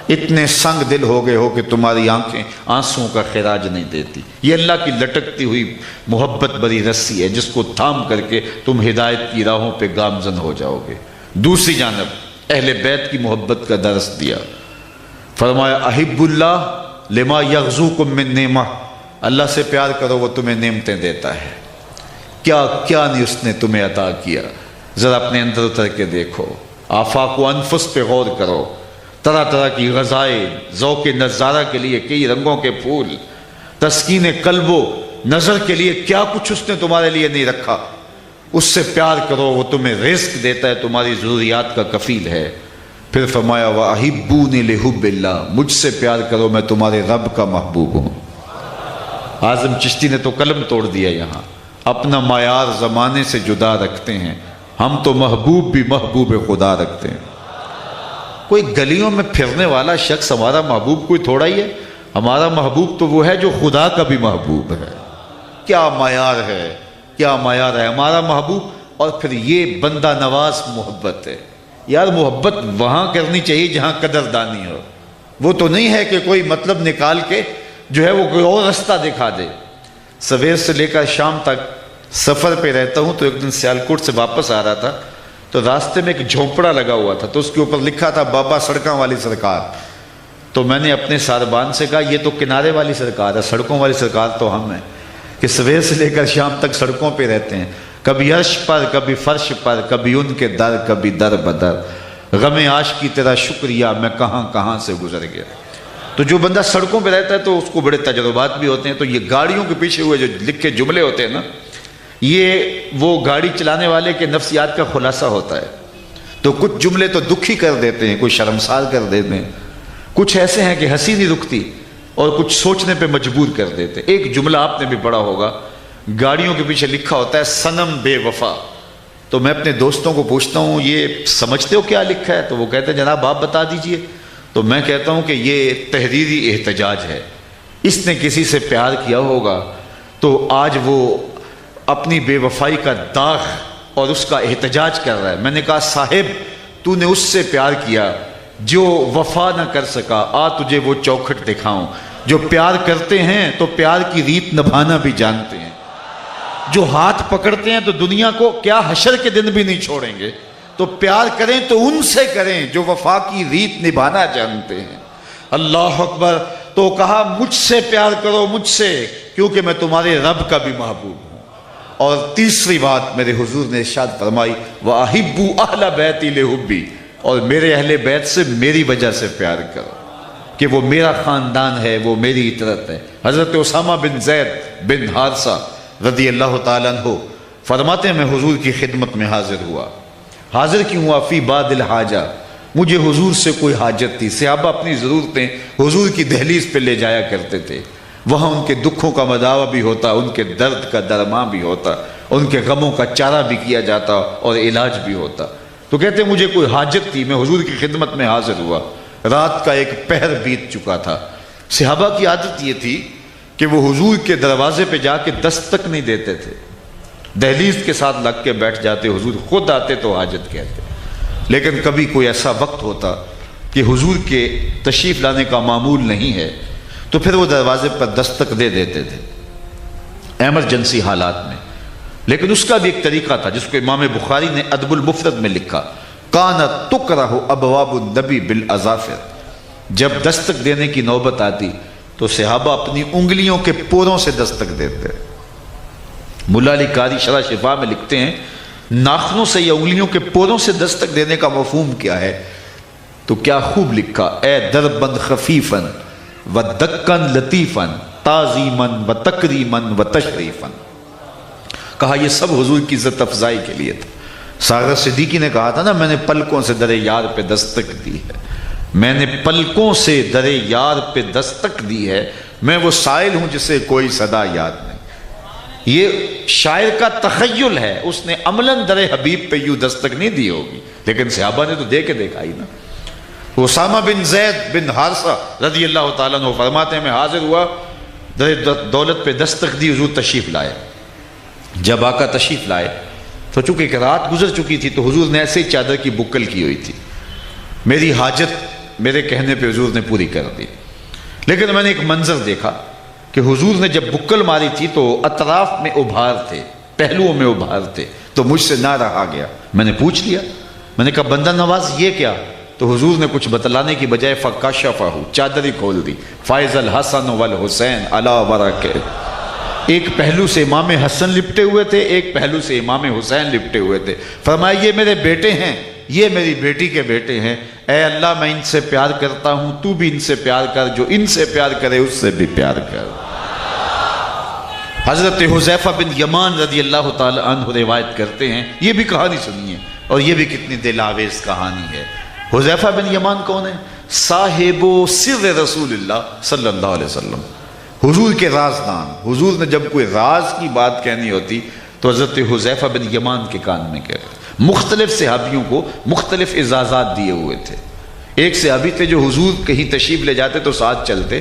اتنے سنگ دل ہو گئے ہو کہ تمہاری آنکھیں آنسوں کا خراج نہیں دیتی۔ یہ اللہ کی لٹکتی ہوئی محبت بری رسی ہے جس کو تھام کر کے تم ہدایت کی راہوں پہ گامزن ہو جاؤ گے۔ دوسری جانب اہل بیت کی محبت کا درس دیا، فرمایا احب اللہ لما یغزوکم من نعمہ، اللہ سے پیار کرو وہ تمہیں نعمتیں دیتا ہے۔ کیا کیا نہیں اس نے تمہیں عطا کیا، ذرا اپنے اندر اتر کے دیکھو، آفاق و انفس پہ غور کرو، طرح طرح کی غذائیں، ذوق نظارہ کے لیے کئی رنگوں کے پھول، تسکین قلب و نظر کے لیے کیا کچھ اس نے تمہارے لیے نہیں رکھا، اس سے پیار کرو وہ تمہیں رزق دیتا ہے، تمہاری ضروریات کا کفیل ہے۔ پھر فرمایا وَأَحِبُّونِ لِحُبِّ اللَّهِ، مجھ سے پیار کرو میں تمہارے رب کا محبوب ہوں۔ اعظم چشتی نے تو قلم توڑ دیا، یہاں اپنا معیار زمانے سے جدا رکھتے ہیں، ہم تو محبوب بھی محبوب خدا رکھتے ہیں۔ کوئی گلیوں میں پھرنے والا شخص ہمارا محبوب کوئی تھوڑا ہی ہے، ہمارا محبوب تو وہ ہے جو خدا کا بھی محبوب ہے۔ کیا معیار ہے، کیا معیار ہے ہمارا محبوب۔ اور پھر یہ بندہ نواز محبت ہے۔ یار محبت وہاں کرنی چاہیے جہاں قدردانی ہو، وہ تو نہیں ہے کہ کوئی مطلب نکال کے جو ہے وہ کوئی اور رستہ دکھا دے۔ سویر سے لے کر شام تک سفر پہ رہتا ہوں، تو ایک دن سیالکوٹ سے واپس آ رہا تھا تو راستے میں ایک جھونپڑا لگا ہوا تھا، تو اس کے اوپر لکھا تھا بابا سڑکاں والی سرکار۔ تو میں نے اپنے ساربان سے کہا یہ تو کنارے والی سرکار ہے، سڑکوں والی سرکار تو ہم ہیں کہ سویر سے لے کر شام تک سڑکوں پہ رہتے ہیں، کبھی عرش پر، کبھی فرش پر، کبھی ان کے در، کبھی در بدر، غم عاشقی تیرا شکریہ میں کہاں کہاں سے گزر گیا۔ تو جو بندہ سڑکوں پہ رہتا ہے تو اس کو بڑے تجربات بھی ہوتے ہیں، تو یہ گاڑیوں کے پیچھے ہوئے جو لکھے جملے ہوتے ہیں نا، یہ وہ گاڑی چلانے والے کے نفسیات کا خلاصہ ہوتا ہے۔ تو کچھ جملے تو دکھی کر دیتے ہیں، کچھ شرمسار کر دیتے ہیں، کچھ ایسے ہیں کہ ہنسی نہیں رکتی، اور کچھ سوچنے پہ مجبور کر دیتے۔ ایک جملہ آپ نے بھی پڑھا ہوگا، گاڑیوں کے پیچھے لکھا ہوتا ہے صنم بے وفا۔ تو میں اپنے دوستوں کو پوچھتا ہوں یہ سمجھتے ہو کیا لکھا ہے؟ تو وہ کہتے ہیں جناب آپ بتا دیجئے۔ تو میں کہتا ہوں کہ یہ تحریری احتجاج ہے، اس نے کسی سے پیار کیا ہوگا تو آج وہ اپنی بے وفائی کا داغ اور اس کا احتجاج کر رہا ہے۔ میں نے کہا صاحب تو نے اس سے پیار کیا جو وفا نہ کر سکا، آ تجھے وہ چوکھٹ دکھاؤں جو پیار کرتے ہیں تو پیار کی ریت نبھانا بھی جانتے ہیں، جو ہاتھ پکڑتے ہیں تو دنیا کو کیا حشر کے دن بھی نہیں چھوڑیں گے، تو پیار کریں تو ان سے کریں جو وفا کی ریت نبھانا جانتے ہیں۔ اللہ اکبر۔ تو کہا مجھ سے پیار کرو، مجھ سے، کیونکہ میں تمہارے رب کا بھی محبوب ہوں۔ اور تیسری بات میرے حضور نے ارشاد فرمائی وَأَحِبُّوا أَهْلَ بَيْتِي لِحُبِّي، اور میرے اہل بیت سے میری وجہ سے پیار کرو کہ وہ میرا خاندان ہے، وہ میری اطرت ہے۔ حضرت اسامہ بن زید بن حارثہ رضی اللہ تعالیٰ عنہ فرماتے ہیں میں حضور کی خدمت میں حاضر ہوا۔ حاضر کیوں ہوا؟ فی بعد الحاجہ، مجھے حضور سے کوئی حاجت تھی۔ صحابہ اپنی ضرورتیں حضور کی دہلیز پہ لے جایا کرتے تھے، وہاں ان کے دکھوں کا مداوع بھی ہوتا، ان کے درد کا درماں بھی ہوتا، ان کے غموں کا چارہ بھی کیا جاتا اور علاج بھی ہوتا۔ تو کہتے ہیں مجھے کوئی حاجت تھی، میں حضور کی خدمت میں حاضر ہوا۔ رات کا ایک پہر بیت چکا تھا۔ صحابہ کی عادت یہ تھی کہ وہ حضور کے دروازے پہ جا کے دستک نہیں دیتے تھے، دہلیز کے ساتھ لگ کے بیٹھ جاتے، حضور خود آتے تو حاجت کہتے۔ لیکن کبھی کوئی ایسا وقت ہوتا کہ حضور کے تشریف لانے کا معمول نہیں ہے تو پھر وہ دروازے پر دستک دے دیتے تھے ایمرجنسی حالات میں۔ لیکن اس کا بھی ایک طریقہ تھا جس کو امام بخاری نے ادب المفرد میں لکھا، کانت تکرہ ابواب النبی بالاظافر، جب دستک دینے کی نوبت آتی تو صحابہ اپنی انگلیوں کے پوروں سے دستک دیتے۔ ملا علی قاری شرح شفا میں لکھتے ہیں ناخنوں سے یا انگلیوں کے پوروں سے دستک دینے کا مفہوم کیا ہے؟ تو کیا خوب لکھا، اے دربند خفیفن و دکن لطیفن تعظیمن و تکریمن و تشریفن، کہا یہ سب حضور کی عزت افزائی کے لیے تھا۔ ساغر صدیقی نے کہا تھا نا میں نے پلکوں سے در یار پہ دستک دی ہے، میں نے پلکوں سے در یار پہ دستک دی ہے، میں وہ سائل ہوں جسے کوئی صدا یاد نہیں۔ یہ شاعر کا تخیل ہے، اس نے عملاً در حبیب پہ یوں دستک نہیں دی ہوگی، لیکن صحابہ نے تو دے کے دیکھا ہی نا۔ اسامہ بن زید بن حارثہ رضی اللہ تعالیٰ عنہ فرماتے ہیں میں حاضر ہوا، در دولت پہ دستک دی، حضور تشریف لائے۔ جب آقا تشریف لائے تو چونکہ ایک رات گزر چکی تھی تو حضور نے ایسے ہی چادر کی بکل کی ہوئی تھی، میری حاجت میرے کہنے پہ حضور نے پوری کر دی۔ لیکن میں نے ایک منظر دیکھا کہ حضور نے جب بکل ماری تھی تو اطراف میں ابھار تھے، پہلوؤں میں ابھار تھے، تو مجھ سے نہ رہا گیا۔ میں نے پوچھ لیا، میں نے کہا بندہ نواز یہ کیا؟ تو حضور نے کچھ بتلانے کی بجائے فکشفہ، چادر ہی کھول دی۔ فائز الحسن والحسین علی ورقہ، ایک پہلو سے امام حسن لپٹے ہوئے تھے، ایک پہلو سے امام حسین لپٹے ہوئے تھے۔ فرمایا یہ میرے بیٹے ہیں، یہ میری بیٹی کے بیٹے ہیں، اے اللہ میں ان سے پیار کرتا ہوں، تو بھی ان سے پیار کر، جو ان سے پیار کرے اس سے بھی پیار کر۔ حضرت حذیفہ بن یمان رضی اللہ تعالی عنہ روایت کرتے ہیں، یہ بھی کہانی سنیے اور یہ بھی کتنی دل آویز کہانی ہے۔ حذیفہ بن یمان کون ہے؟ صاحب و سر رسول اللہ صلی اللہ علیہ وسلم، حضور کے رازدان۔ حضور نے جب کوئی راز کی بات کہنی ہوتی تو حضرت حذیفہ بن یمان کے کان میں کہتے۔ مختلف صحابیوں کو مختلف اعزازات دیے ہوئے تھے۔ ایک صحابی تھے جو حضور کہیں تشریف لے جاتے تو ساتھ چلتے،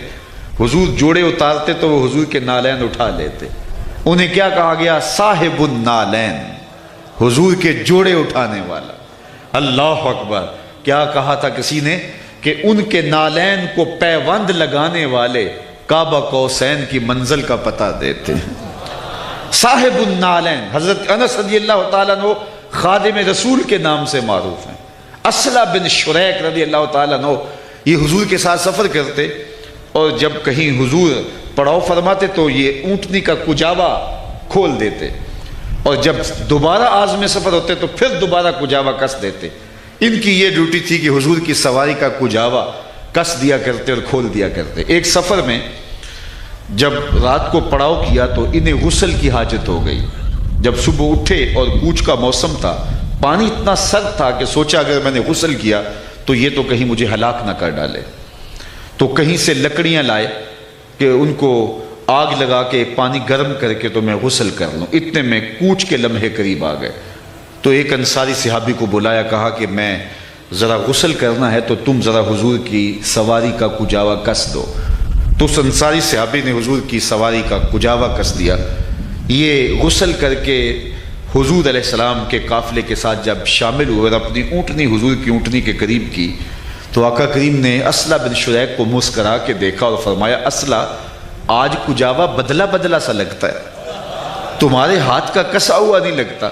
حضور جوڑے اتارتے تو وہ حضور کے نالین اٹھا لیتے۔ انہیں کیا کہا گیا؟ صاحب النالین، حضور کے جوڑے اٹھانے والا۔ اللہ اکبر! کیا کہا تھا کسی نے کہ ان کے نالین کو پیوند لگانے والے کعبہ قوسین کی منزل کا پتہ دیتے ہیں۔ صاحب النالین، حضرت انس رضی اللہ تعالیٰ عنہ خادم رسول کے نام سے معروف ہیں۔ اسلہ بن شریک رضی اللہ تعالیٰ عنہ یہ حضور کے ساتھ سفر کرتے اور جب کہیں حضور پڑاؤ فرماتے تو یہ اونٹنی کا کجاوا کھول دیتے، اور جب دوبارہ عازم سفر ہوتے تو پھر دوبارہ کجاوا کس دیتے۔ ان کی یہ ڈیوٹی تھی کہ حضور کی سواری کا کجاوا کس دیا کرتے اور کھول دیا کرتے۔ ایک سفر میں جب رات کو پڑاؤ کیا تو انہیں غسل کی حاجت ہو گئی۔ جب صبح اٹھے اور کوچ کا موسم تھا، پانی اتنا سرد تھا کہ سوچا اگر میں نے غسل کیا تو یہ تو کہیں مجھے ہلاک نہ کر ڈالے، تو کہیں سے لکڑیاں لائے کہ ان کو آگ لگا کے پانی گرم کر کے تو میں غسل کر لوں۔ اتنے میں کوچ کے لمحے قریب آ گئے تو ایک انصاری صحابی کو بلایا، کہا کہ میں ذرا غسل کرنا ہے تو تم ذرا حضور کی سواری کا کجاوا کس دو۔ تو اس انصاری صحابی نے حضور کی سواری کا کجاوا کس دیا۔ یہ غسل کر کے حضور علیہ السلام کے قافلے کے ساتھ جب شامل ہوئے اور اپنی اونٹنی حضور کی اونٹنی کے قریب کی تو آقا کریم نے اسلح بن شریک کو مسکرا کے دیکھا اور فرمایا اسلح آج کجاوا بدلا بدلا سا لگتا ہے، تمہارے ہاتھ کا کسا ہوا نہیں لگتا۔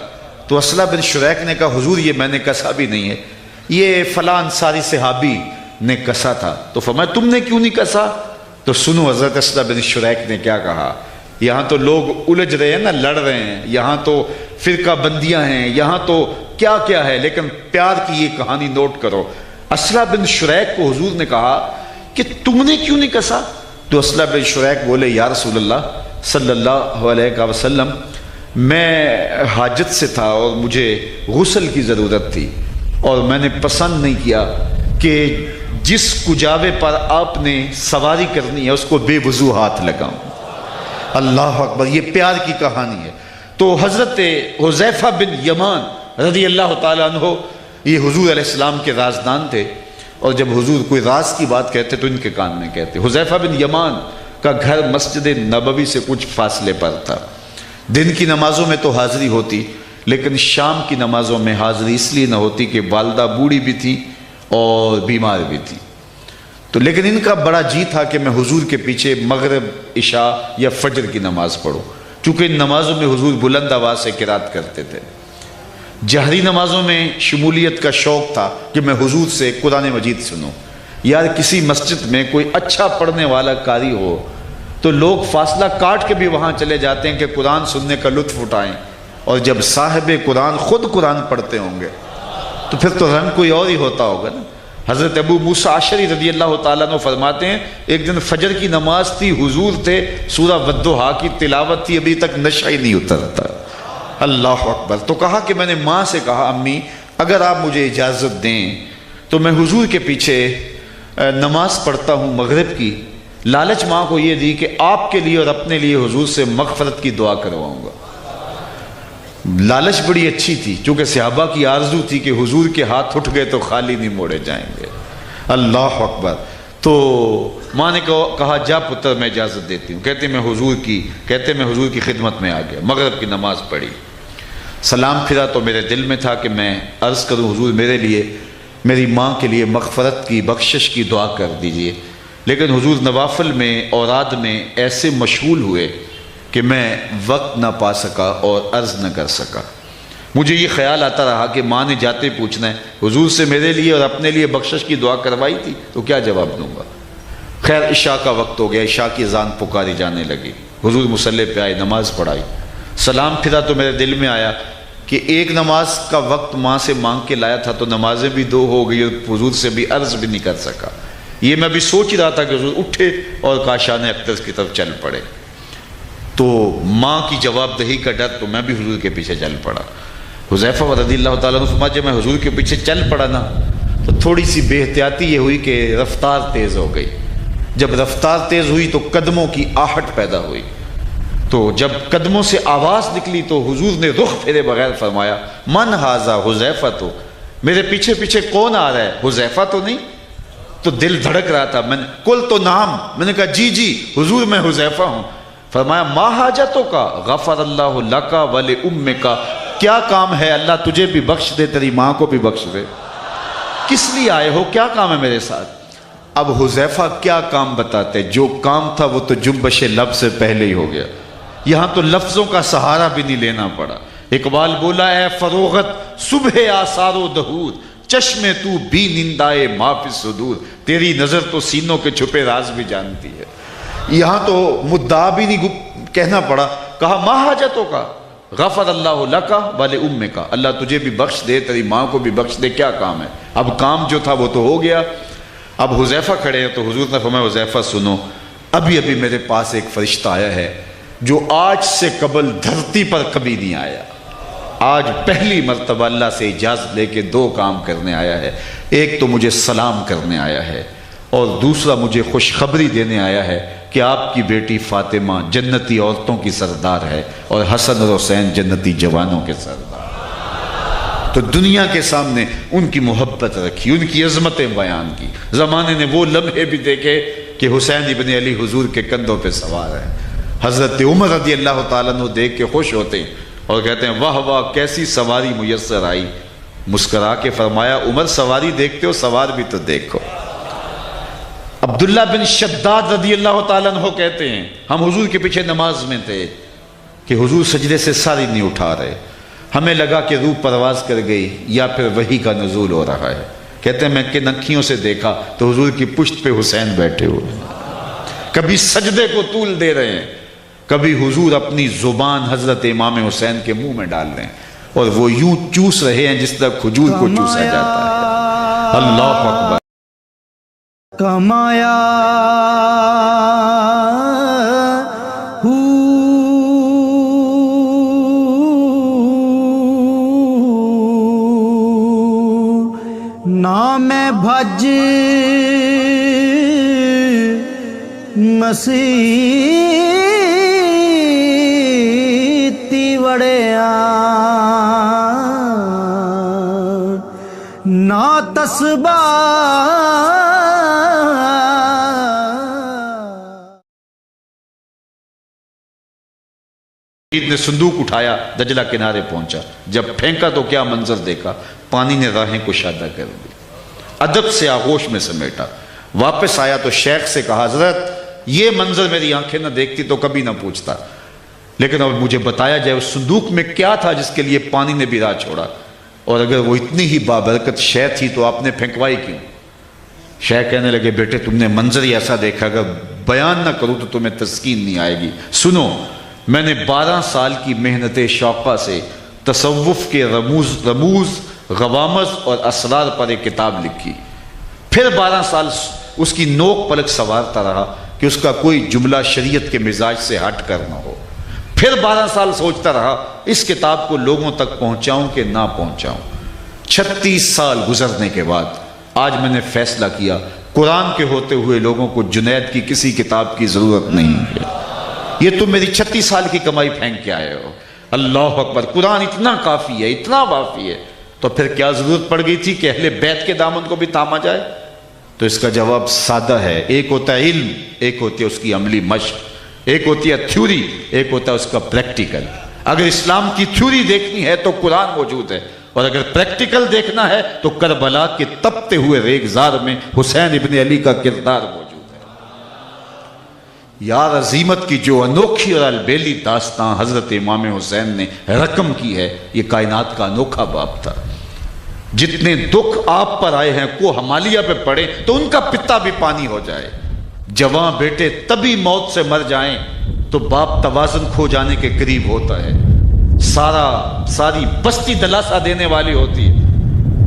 تو اسلح بن شریک نے کہا حضور یہ میں نے کسا بھی نہیں ہے، یہ فلاں انصاری صحابی نے کسا تھا۔ تو فرمایا تم نے کیوں نہیں کسا؟ تو سنو حضرت اسلح بن شریک نے کیا کہا، یہاں تو لوگ الجھ رہے ہیں نا، لڑ رہے ہیں، یہاں تو فرقہ بندیاں ہیں، یہاں تو کیا کیا ہے، لیکن پیار کی یہ کہانی نوٹ کرو۔ اسلح بن شریک کو حضور نے کہا کہ تم نے کیوں نہیں کسا؟ تو اسلح بن شریک بولے یا رسول اللہ صلی اللہ علیہ وسلم میں حاجت سے تھا اور مجھے غسل کی ضرورت تھی، اور میں نے پسند نہیں کیا کہ جس کجاوے پر آپ نے سواری کرنی ہے اس کو بے وضو ہاتھ لگاؤں۔ اللہ اکبر، یہ پیار کی کہانی ہے۔ تو حضرت حذیفہ بن یمان رضی اللہ تعالیٰ عنہ یہ حضور علیہ السلام کے رازدان تھے، اور جب حضور کوئی راز کی بات کہتے تو ان کے کان میں کہتے۔ حذیفہ بن یمان کا گھر مسجد نبوی سے کچھ فاصلے پر تھا، دن کی نمازوں میں تو حاضری ہوتی، لیکن شام کی نمازوں میں حاضری اس لیے نہ ہوتی کہ والدہ بوڑھی بھی تھی اور بیمار بھی تھی۔ تو لیکن ان کا بڑا جی تھا کہ میں حضور کے پیچھے مغرب، عشاء یا فجر کی نماز پڑھوں، چونکہ ان نمازوں میں حضور بلند آواز سے قرات کرتے تھے۔ جہری نمازوں میں شمولیت کا شوق تھا کہ میں حضور سے قرآن مجید سنوں۔ یار کسی مسجد میں کوئی اچھا پڑھنے والا قاری ہو تو لوگ فاصلہ کاٹ کے بھی وہاں چلے جاتے ہیں کہ قرآن سننے کا لطف اٹھائیں، اور جب صاحب قرآن خود قرآن پڑھتے ہوں گے تو پھر تو رنگ کوئی اور ہی ہوتا ہوگا نا۔ حضرت ابو موسیٰ اشعری رضی اللہ تعالیٰ عنہ فرماتے ہیں ایک دن فجر کی نماز تھی، حضور تھے، سورہ والضحیٰ کی تلاوت تھی، ابھی تک نشہ ہی نہیں اترتا۔ اللہ اکبر۔ تو کہا کہ میں نے ماں سے کہا امی اگر آپ مجھے اجازت دیں تو میں حضور کے پیچھے نماز پڑھتا ہوں مغرب کی۔ لالچ ماں کو یہ دی کہ آپ کے لیے اور اپنے لیے حضور سے مغفرت کی دعا کرواؤں گا۔ لالچ بڑی اچھی تھی، چونکہ صحابہ کی آرزو تھی کہ حضور کے ہاتھ اٹھ گئے تو خالی نہیں موڑے جائیں گے۔ اللہ اکبر۔ تو ماں نے کہا جا پتر میں اجازت دیتی ہوں۔ کہتے میں حضور کی خدمت میں آ گیا، مغرب کی نماز پڑھی، سلام پھرا تو میرے دل میں تھا کہ میں عرض کروں حضور میرے لیے، میری ماں کے لیے مغفرت کی، بخشش کی دعا کر دیجئے۔ لیکن حضور نوافل میں، اوراد میں ایسے مشغول ہوئے کہ میں وقت نہ پا سکا اور عرض نہ کر سکا۔ مجھے یہ خیال آتا رہا کہ ماں نے جاتے پوچھنا ہے حضور سے میرے لیے اور اپنے لیے بخشش کی دعا کروائی تھی تو کیا جواب دوں گا۔ خیر عشاء کا وقت ہو گیا، عشاء کی اذان پکاری جانے لگی، حضور مصلی پہ آئے، نماز پڑھائی، سلام پھرا تو میرے دل میں آیا کہ ایک نماز کا وقت ماں سے مانگ کے لایا تھا تو نمازیں بھی دو ہو گئی اور حضور سے بھی عرض بھی نہیں کر سکا۔ یہ میں بھی سوچ رہا تھا کہ حضور اٹھے اور کاشان اقدس کی طرف چل پڑے، تو ماں کی جواب دہی کا ڈر، تو میں بھی حضور کے پیچھے چل پڑا۔ حذیفہ رضی اللہ تعالیٰ عنہ فرمایا جب میں حضور کے پیچھے چل پڑا نا تو تھوڑی سی بے احتیاطی یہ ہوئی کہ رفتار تیز ہو گئی۔ جب رفتار تیز ہوئی تو قدموں کی آہٹ پیدا ہوئی، تو جب قدموں سے آواز نکلی تو حضور نے رخ پھیرے بغیر فرمایا من ھذا حذیفہ، تو میرے پیچھے پیچھے کون آ رہا ہے؟ حذیفہ تو نہیں؟ تو دل دھڑک رہا تھا، میں نے قل تو نام، میں نے کہا جی حضور میں حذیفہ ہوں۔ فرمایا ما حاجتوں کا غفر اللہ لکا ولی امک، کیا کام ہے اللہ تجھے بھی بخش دے تیری ماں کو بھی بخش دے، کس لیے آئے ہو، کیا کام ہے میرے ساتھ؟ اب حذیفہ کیا کام بتاتے، جو کام تھا وہ تو جنبش لب سے پہلے ہی ہو گیا، یہاں تو لفظوں کا سہارا بھی نہیں لینا پڑا۔ اقبال بولا اے فروغت صبح آثار و دہور، چشمے تو بھی نندائے ما فی الصدور، تیری نظر تو سینوں کے چھپے راز بھی جانتی ہے۔ یہاں تو مدعا بھی نہیں کہنا پڑا، کہا ما حاجتوں کا غفر اللہ لکا ولی امک، اللہ تجھے بھی بخش دے تیری ماں کو بھی بخش دے، کیا کام ہے؟ اب کام جو تھا وہ تو ہو گیا۔ اب حذیفہ کھڑے ہیں تو حضور نے فرمایا حذیفہ سنو، ابھی میرے پاس ایک فرشتہ آیا ہے جو آج سے قبل دھرتی پر کبھی نہیں آیا، آج پہلی مرتبہ اللہ سے اجازت لے کے دو کام کرنے آیا ہے، ایک تو مجھے سلام کرنے آیا ہے اور دوسرا مجھے خوشخبری دینے آیا ہے کہ آپ کی بیٹی فاطمہ جنتی عورتوں کی سردار ہے اور حسن اور حسین جنتی جوانوں کے سردار۔ تو دنیا کے سامنے ان کی محبت رکھی، ان کی عظمتیں بیان کی۔ زمانے نے وہ لمحے بھی دیکھے کہ حسین ابن علی حضور کے کندھوں پہ سوار ہے۔ حضرت عمر رضی اللہ تعالیٰ عنہ دیکھ کے خوش ہوتے ہیں اور کہتے ہیں واہ واہ کیسی سواری میسر آئی، مسکرا کے فرمایا عمر سواری دیکھتے ہو سوار بھی تو دیکھو۔ عبداللہ بن شداد رضی اللہ تعالیٰ عنہ کہتے ہیں ہم حضور کے پیچھے نماز میں تھے کہ حضور سجدے سے ساری نہیں اٹھا رہے، ہمیں لگا کہ روح پرواز کر گئی یا پھر وحی کا نزول ہو رہا ہے۔ کہتے ہیں میں کہ نکھیوں سے دیکھا تو حضور کی پشت پہ حسین بیٹھے ہوئے، کبھی سجدے کو طول دے رہے ہیں، کبھی حضور اپنی زبان حضرت امام حسین کے منہ میں ڈال رہے ہیں اور وہ یوں چوس رہے ہیں جس طرح کھجور کو چوسا جاتا ہے۔ اللہ اکبر۔ کمایا نام بھج مسیتی وڑیا نا تسبہ نے صندوق اٹھایا، دجلہ کنارے پہنچا، جب پھینکا تو کیا منظر دیکھا، پانی نے راہیں کشادہ کر دی، ادب سے آغوش میں سمیٹا، واپس آیا تو شیخ سے کہا حضرت یہ منظر میری آنکھیں نہ دیکھتی تو کبھی نہ پوچھتا، لیکن اب مجھے بتایا جائے اس صندوق میں کیا تھا جس کے لیے پانی نے بھی راہ چھوڑا، اور اگر وہ اتنی ہی بابرکت شے تھی تو آپ نے پھینکوائی کیوں؟ شیخ کہنے لگے بیٹے تم نے منظر ہی ایسا دیکھا، اگر بیان نہ کروں تو تمہیں تسکین نہیں آئے گی، سنو میں نے 12 سال کی محنت شوقہ سے تصوف کے رموز غوامض اور اسرار پر ایک کتاب لکھی، پھر 12 سال اس کی نوک پلک سنوارتا رہا کہ اس کا کوئی جملہ شریعت کے مزاج سے ہٹ کر نہ ہو، پھر 12 سال سوچتا رہا اس کتاب کو لوگوں تک پہنچاؤں کہ نہ پہنچاؤں۔ 36 سال گزرنے کے بعد آج میں نے فیصلہ کیا قرآن کے ہوتے ہوئے لوگوں کو جنید کی کسی کتاب کی ضرورت نہیں ہے، یہ تم میری 36 سال کی کمائی پھینک کے آئے ہو۔ اللہ اکبر، قرآن اتنا کافی ہے، اتنا وافی ہے، تو پھر کیا ضرورت پڑ گئی تھی کہ اہل بیت کے دامن کو بھی تاما جائے؟ تو اس کا جواب سادہ ہے، ایک ہوتا ہے علم، ایک ہوتی ہے اس کی عملی مشق، ایک ہوتی ہے تھیوری، ایک ہوتا ہے اس کا پریکٹیکل۔ اگر اسلام کی تھیوری دیکھنی ہے تو قرآن موجود ہے، اور اگر پریکٹیکل دیکھنا ہے تو کربلا کے تپتے ہوئے ریگزار میں حسین ابن علی کا کردار موجود ہے۔ یار عظیمت کی جو انوکھی اور البیلی داستان حضرت امام حسین نے رقم کی ہے، یہ کائنات کا انوکھا باب تھا۔ جتنے دکھ آپ پر آئے ہیں کو ہمالیہ پہ پڑے تو ان کا پتا بھی پانی ہو جائے، جوان بیٹے تبھی موت سے مر جائیں تو باپ توازن کھو جانے کے قریب ہوتا ہے، ساری بستی دلاسا دینے والی ہوتی ہے،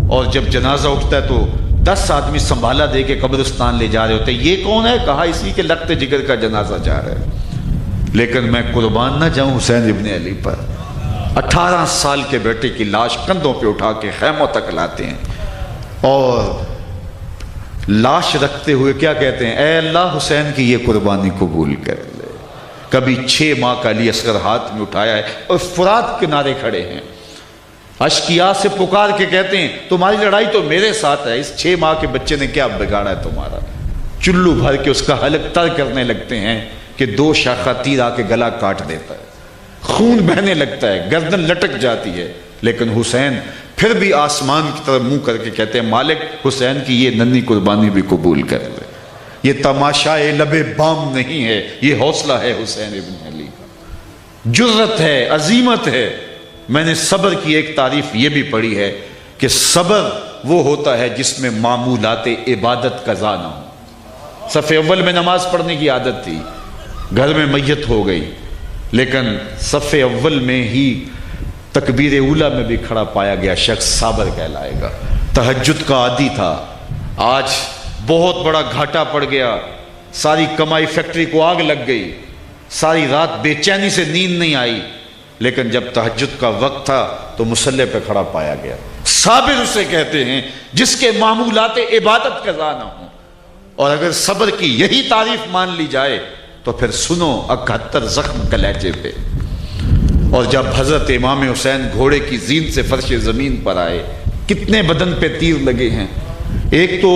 اور جب جنازہ اٹھتا ہے تو 10 آدمی سنبھالا دے کے قبرستان لے جا رہے ہوتے ہیں، یہ کون ہے؟ کہا اسی کے لگتے جگر کا جنازہ جا رہا ہے۔ لیکن میں قربان نہ جاؤں حسین ابن علی پر، 18 سال کے بیٹے کی لاش کندھوں پہ اٹھا کے خیموں تک لاتے ہیں، اور لاش رکھتے ہوئے کیا کہتے ہیں؟ اے اللہ حسین کی یہ قربانی قبول کر لے۔ کبھی 6 ماہ کا علی اصغر ہاتھ میں اٹھایا ہے اور فرات کنارے کھڑے ہیں، اشکیا سے پکار کے کہتے ہیں تمہاری لڑائی تو میرے ساتھ ہے، اس 6 ماہ کے بچے نے کیا بگاڑا ہے تمہارا؟ چلو بھر کے اس کا حلق تر کرنے لگتے ہیں کہ 2 شاخہ تیر آ کے گلا کاٹ دیتا ہے، خون بہنے لگتا ہے، گردن لٹک جاتی ہے، لیکن حسین پھر بھی آسمان کی طرف منہ کر کے کہتے ہیں مالک حسین کی یہ ننھی قربانی بھی قبول کر لے۔ یہ تماشائے لب بام نہیں ہے، یہ حوصلہ ہے حسین ابن علی کا، جرت ہے، عظیمت ہے۔ میں نے صبر کی ایک تعریف یہ بھی پڑھی ہے کہ صبر وہ ہوتا ہے جس میں معمولات عبادت قضا نہ ہو۔ صف اول میں نماز پڑھنے کی عادت تھی، گھر میں میت ہو گئی، لیکن صف اول میں ہی تکبیر اولیٰ میں بھی کھڑا پایا گیا شخص صابر کہلائے گا۔ تہجد کا عادی تھا، آج بہت بڑا گھاٹا پڑ گیا، ساری کمائی فیکٹری کو آگ لگ گئی، ساری رات بے چینی سے نیند نہیں آئی، لیکن جب تہجد کا وقت تھا تو مصلی پہ کھڑا پایا گیا۔ صابر اسے کہتے ہیں جس کے معمولات عبادت قضا نہ ہوں، اور اگر صبر کی یہی تعریف مان لی جائے تو پھر سنو 71 زخم کلیجے پہ، اور جب حضرت امام حسین گھوڑے کی زین سے فرش زمین پر آئے کتنے بدن پہ تیر لگے ہیں، ایک تو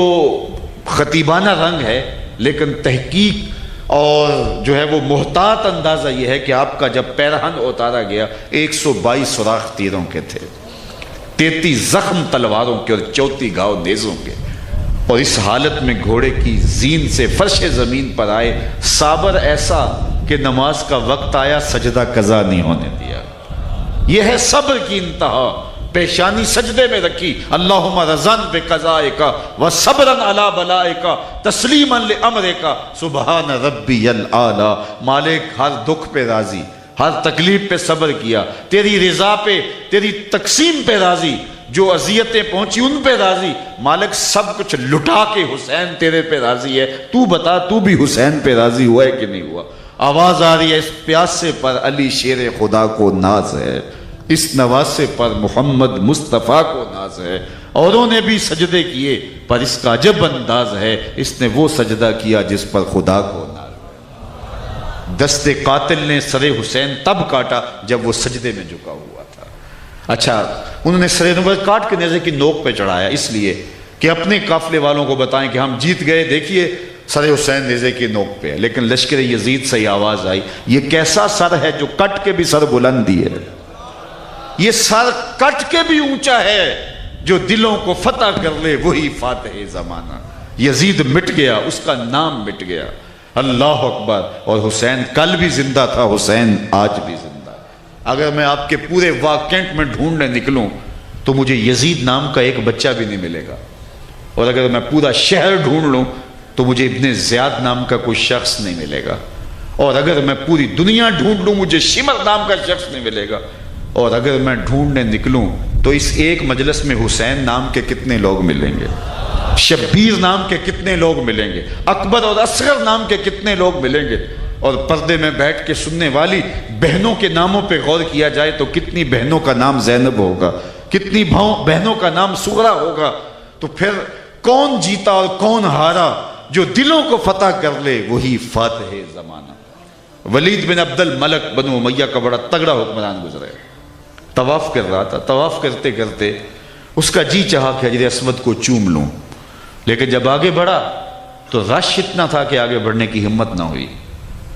خطیبانہ رنگ ہے لیکن تحقیق اور جو ہے وہ محتاط اندازہ یہ ہے کہ آپ کا جب پیرہن اتارا گیا 122 سوراخ تیروں کے تھے، 33 زخم تلواروں کے اور 34 گھاؤ نیزوں کے، اور اس حالت میں گھوڑے کی زین سے فرش زمین پر آئے، صابر ایسا کہ نماز کا وقت آیا سجدہ قضا نہیں ہونے دیا۔ یہ ہے صبر کی انتہا، پیشانی سجدے میں رکھی، اللہم رضن بقضائک و صبرن علی بلائک تسلیما لامرک سبحان ربی الاعلی۔ مالک ہر دکھ پہ راضی، ہر تکلیف پہ صبر کیا، تیری رضا پہ، تیری تقسیم پہ راضی، جو اذیتیں پہنچی ان پہ راضی، مالک سب کچھ لٹا کے حسین تیرے پہ راضی ہے۔ تو بتا تو بھی حسین پہ راضی ہوا ہے کہ نہیں ہوا؟ آواز آ رہی ہے اس پیاسے پر علی شیر خدا کو ناز ہے، اس نواسے پر محمد مصطفیٰ کو ناز ہے۔ اوروں نے بھی سجدے کیے پر اس کا عجب انداز ہے، اس نے وہ سجدہ کیا جس پر خدا کو ناز ہے۔ دست قاتل نے سر حسین تب کاٹا جب وہ سجدے میں جھکا ہوا تھا۔ اچھا، انہوں نے سر نبوت کاٹ کے نیزے کی نوک پہ چڑھایا اس لیے کہ اپنے قافلے والوں کو بتائیں کہ ہم جیت گئے، دیکھیے سر حسین نیزے کی نوک پہ ہے۔ لیکن لشکر یزید سے آواز آئی، یہ کیسا سر ہے جو کٹ کے بھی سر بلندی ہے، یہ سر کٹ کے بھی اونچا ہے، جو دلوں کو فتح کر لے وہی فاتح زمانہ۔ یزید مٹ گیا، اس کا نام مٹ گیا، اللہ اکبر۔ اور حسین کل بھی زندہ تھا، حسین آج بھی زندہ ہے۔ اگر میں آپ کے پورے واقعات میں ڈھونڈنے نکلوں تو مجھے یزید نام کا ایک بچہ بھی نہیں ملے گا، اور اگر میں پورا شہر ڈھونڈ لوں تو مجھے ابن زیاد نام کا کوئی شخص نہیں ملے گا، اور اگر میں پوری دنیا ڈھونڈ لوں مجھے شمر نام کا شخص نہیں ملے گا، اور اگر میں ڈھونڈنے نکلوں تو اس ایک مجلس میں حسین نام کے کتنے لوگ ملیں گے، شبیر نام کے کتنے لوگ ملیں گے، اکبر اور اصغر نام کے کتنے لوگ ملیں گے۔ اور پردے میں بیٹھ کے سننے والی بہنوں کے ناموں پہ غور کیا جائے تو کتنی بہنوں کا نام زینب ہوگا، کتنی بہنوں کا نام سغرا ہوگا۔ تو پھر کون جیتا اور کون ہارا؟ جو دلوں کو فتح کر لے وہی فاتح زمانہ۔ ولید بن عبد الملک بنو امیہ کا بڑا تگڑا حکمران گزرے، طواف کر رہا تھا، طواف کرتے کرتے اس کا جی چاہا کہ حجر اسود کو چوم لوں، لیکن جب آگے بڑھا تو رش اتنا تھا کہ آگے بڑھنے کی ہمت نہ ہوئی،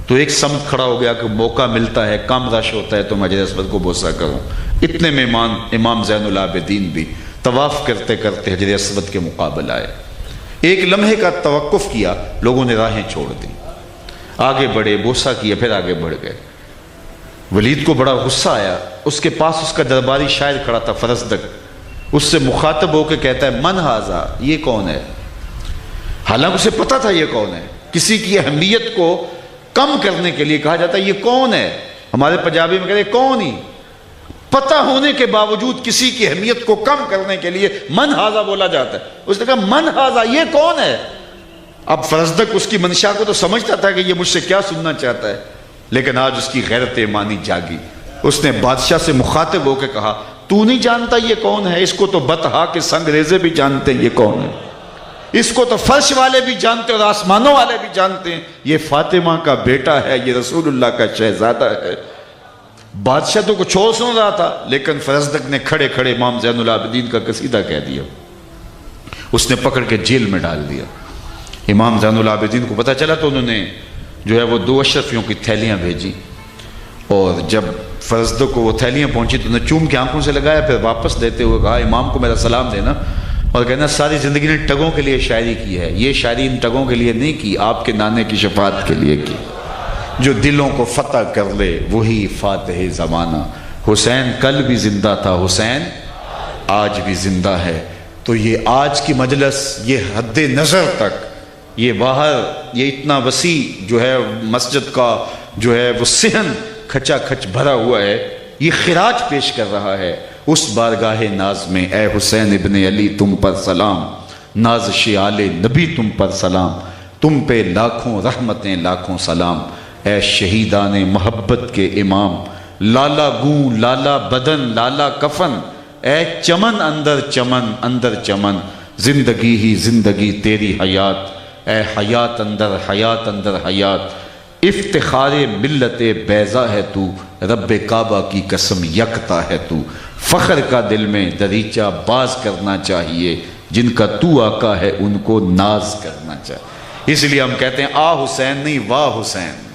تو ایک سمت کھڑا ہو گیا کہ موقع ملتا ہے، کم رش ہوتا ہے تو میں حجر اسود کو بوسہ کروں۔ اتنے میں امام زین العابدین بھی طواف کرتے کرتے حجر اسود کے مقابل آئے، ایک لمحے کا توقف کیا، لوگوں نے راہیں چھوڑ دی، آگے بڑھے، بوسہ کیا، پھر آگے بڑھ گئے۔ ولید کو بڑا غصہ آیا، اس کے پاس اس کا درباری شاعر کھڑا تھا فرزدق، اس سے مخاطب ہو کے کہتا ہے من ھذا، یہ کون ہے؟ حالانکہ اسے پتا تھا یہ کون ہے۔ کسی کی اہمیت کو کم کرنے کے لیے کہا جاتا ہے یہ کون ہے، ہمارے پنجابی میں کہتے ہیں کون ہی، پتہ ہونے کے باوجود کسی کی اہمیت کو کم کرنے کے لیے من ھذا بولا جاتا ہے۔ اس نے کہا من ھذا، یہ کون ہے؟ اب فرزدق اس کی منشا کو تو سمجھتا تھا کہ یہ مجھ سے کیا سننا چاہتا ہے، لیکن آج اس کی غیرت ایمانی جاگی، اس نے بادشاہ سے مخاطب ہو کے کہا تو نہیں جانتا یہ کون ہے؟ اس کو تو بطحا کے سنگریزے بھی جانتے ہیں یہ کون ہے، اس کو تو فرش والے بھی جانتے اور آسمانوں والے بھی جانتے ہیں، یہ فاطمہ کا بیٹا ہے، یہ رسول اللہ کا شہزادہ ہے۔ بادشاہ تو کچھ اور سن رہا تھا، لیکن فرزدق نے کھڑے کھڑے امام زین العابدین کا قصیدہ کہہ دیا، اس نے پکڑ کے جیل میں ڈال دیا۔ امام زین العابدین کو پتہ چلا تو انہوں نے جو ہے وہ 2 اشرفیوں کی تھیلیاں بھیجی، اور جب فرزدق کو وہ تھیلیاں پہنچی تو انہوں نے چوم کے آنکھوں سے لگایا، پھر واپس دیتے ہوئے کہا امام کو میرا سلام دینا، اور کہنا ساری زندگی نے ٹگوں کے لیے شاعری کی ہے، یہ شاعری ان ٹگوں کے لیے نہیں کی، آپ کے نانے کی شفاعت کے لیے کی۔ جو دلوں کو فتح کر لے وہی فاتح زمانہ۔ حسین کل بھی زندہ تھا، حسین آج بھی زندہ ہے۔ تو یہ آج کی مجلس، یہ حد نظر تک، یہ باہر یہ اتنا وسیع جو ہے مسجد کا جو ہے وہ صحن کھچا کھچ بھرا ہوا ہے، یہ خراج پیش کر رہا ہے اس بارگاہ ناز میں۔ اے حسین ابن علی تم پر سلام، نازش آل نبی تم پر سلام، تم پہ لاکھوں رحمتیں لاکھوں سلام۔ اے شہیدان محبت کے امام، لالا گوں لالا بدن لالا کفن، اے چمن اندر چمن اندر چمن، زندگی ہی زندگی تیری حیات، اے حیات اندر حیات، افتخار ملت بیضا ہے تو، رب کعبہ کی قسم یکتا ہے تو، فخر کا دل میں دریچہ باز کرنا چاہیے، جن کا تو آقا ہے ان کو ناز کرنا چاہیے۔ اس لیے ہم کہتے ہیں آ حسین نہیں واہ حسین،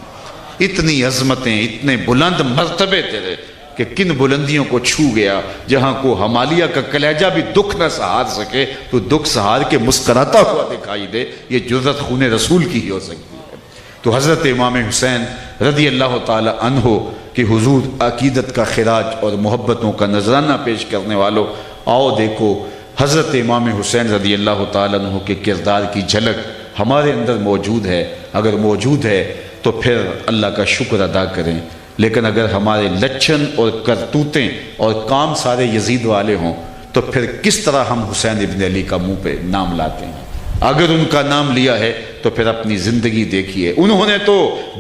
اتنی عظمتیں، اتنے بلند مرتبے تیرے، کہ کن بلندیوں کو چھو گیا جہاں کو ہمالیہ کا کلیجہ بھی دکھ نہ سہار سکے تو دکھ سہار کے مسکراتا ہوا دکھائی دے، یہ جرأت خون رسول کی ہی ہو سکتی ہے۔ تو حضرت امام حسین رضی اللہ تعالی عنہ کہ حضور عقیدت کا خراج اور محبتوں کا نذرانہ پیش کرنے والوں، آؤ دیکھو حضرت امام حسین رضی اللہ تعالیٰ عنہ کے کردار کی جھلک ہمارے اندر موجود ہے۔ اگر موجود ہے تو پھر اللہ کا شکر ادا کریں، لیکن اگر ہمارے لچھن اور کرتوتیں اور کام سارے یزید والے ہوں تو پھر کس طرح ہم حسین ابن علی کا منہ پہ نام لاتے ہیں؟ اگر ان کا نام لیا ہے تو پھر اپنی زندگی دیکھیے، انہوں نے تو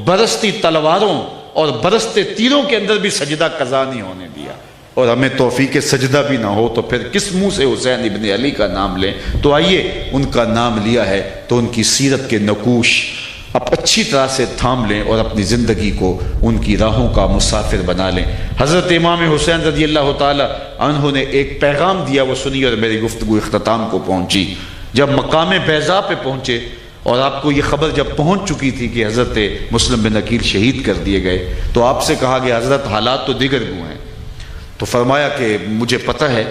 برستی تلواروں اور برستے تیروں کے اندر بھی سجدہ قضا نہیں ہونے دیا، اور ہمیں توفیق سجدہ بھی نہ ہو تو پھر کس منہ سے حسین ابن علی کا نام لیں؟ تو آئیے ان کا نام لیا ہے تو ان کی سیرت کے نقوش اب اچھی طرح سے تھام لیں اور اپنی زندگی کو ان کی راہوں کا مسافر بنا لیں۔ حضرت امام حسین رضی اللہ تعالی عنہ نے ایک پیغام دیا، وہ سنی اور میری گفتگو اختتام کو پہنچی۔ جب مقام بیضا پہ پہنچے اور آپ کو یہ خبر جب پہنچ چکی تھی کہ حضرت مسلم بن عقیل شہید کر دیے گئے تو آپ سے کہا گیا حضرت حالات تو دیگر گو ہیں، تو فرمایا کہ مجھے پتہ ہے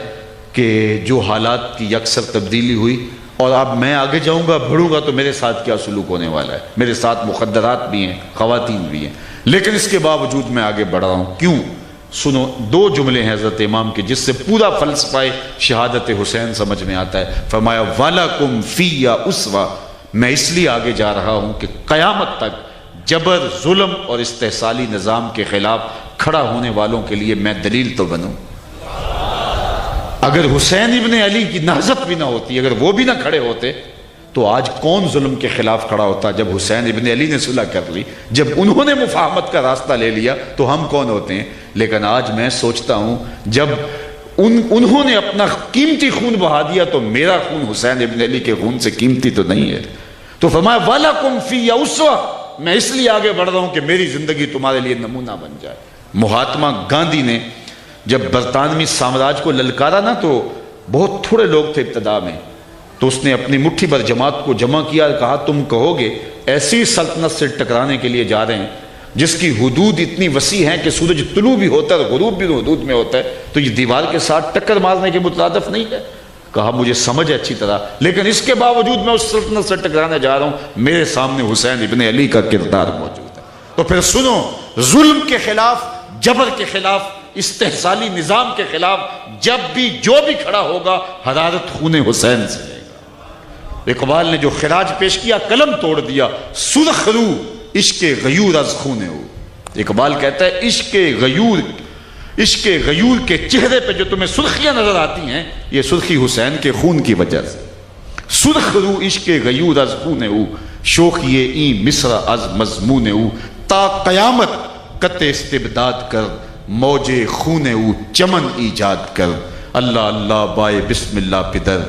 کہ جو حالات کی یکسر تبدیلی ہوئی اور اب میں آگے جاؤں گا بڑھوں گا تو میرے ساتھ کیا سلوک ہونے والا ہے، میرے ساتھ مخدرات بھی ہیں، خواتین بھی ہیں، لیکن اس کے باوجود میں آگے بڑھ رہا ہوں۔ کیوں؟ سنو، دو جملے ہیں حضرت امام کے جس سے پورا فلسفہ شہادت حسین سمجھ میں آتا ہے۔ فرمایا وَلَكُمْ فِيَّ أُسْوَةٌ، میں اس لیے آگے جا رہا ہوں کہ قیامت تک جبر، ظلم اور استحصالی نظام کے خلاف کھڑا ہونے والوں کے لیے میں دلیل تو بنوں۔ اگر حسین ابن علی کی نہضت بھی نہ ہوتی، اگر وہ بھی نہ کھڑے ہوتے تو آج کون ظلم کے خلاف کھڑا ہوتا؟ جب حسین ابن علی نے صلح کر لی، جب انہوں نے مفاہمت کا راستہ لے لیا تو ہم کون ہوتے ہیں؟ لیکن آج میں سوچتا ہوں جب انہوں نے اپنا قیمتی خون بہا دیا تو میرا خون حسین ابن علی کے خون سے قیمتی تو نہیں ہے۔ تو فرمایا وَلَكُمْ فِيَّ أُسْوَةٌ، میں اس لیے آگے بڑھ رہا ہوں کہ میری زندگی تمہارے لیے نمونہ بن جائے۔ مہاتما گاندھی نے جب برطانوی سامراج کو للکارا نا تو بہت تھوڑے لوگ تھے ابتدا میں، تو اس نے اپنی مٹھی بھر جماعت کو جمع کیا اور کہا تم کہو گے ایسی سلطنت سے ٹکرانے کے لیے جا رہے ہیں جس کی حدود اتنی وسیع ہیں کہ سورج طلوع بھی ہوتا ہے اور غروب بھی حدود میں ہوتا ہے، تو یہ دیوار کے ساتھ ٹکر مارنے کے مترادف نہیں ہے؟ کہا مجھے سمجھ ہے اچھی طرح، لیکن اس کے باوجود میں اس سلطنت سے ٹکرانے جا رہا ہوں، میرے سامنے حسین ابن علی کا کردار موجود ہے۔ تو پھر سنو، ظلم کے خلاف، جبر کے خلاف، استحصالی نظام کے خلاف جب بھی جو بھی کھڑا ہوگا حرارت خون حسین سے لے گا۔ اقبال نے جو خراج پیش کیا، قلم توڑ دیا، سرخ رو عشق غیور از خون ہو۔ اقبال کہتا ہے عشق غیور کے چہرے پہ جو تمہیں سرخیاں نظر آتی ہیں یہ سرخی حسین کے خون کی وجہ سے۔ سرخ رو عشق غیور از خون ہو، شوخی این مصر از مضمون ہو، تا قیامت قط استبداد کر، موج خون او چمن ایجاد کر، اللہ اللہ بائے بسم اللہ پدر،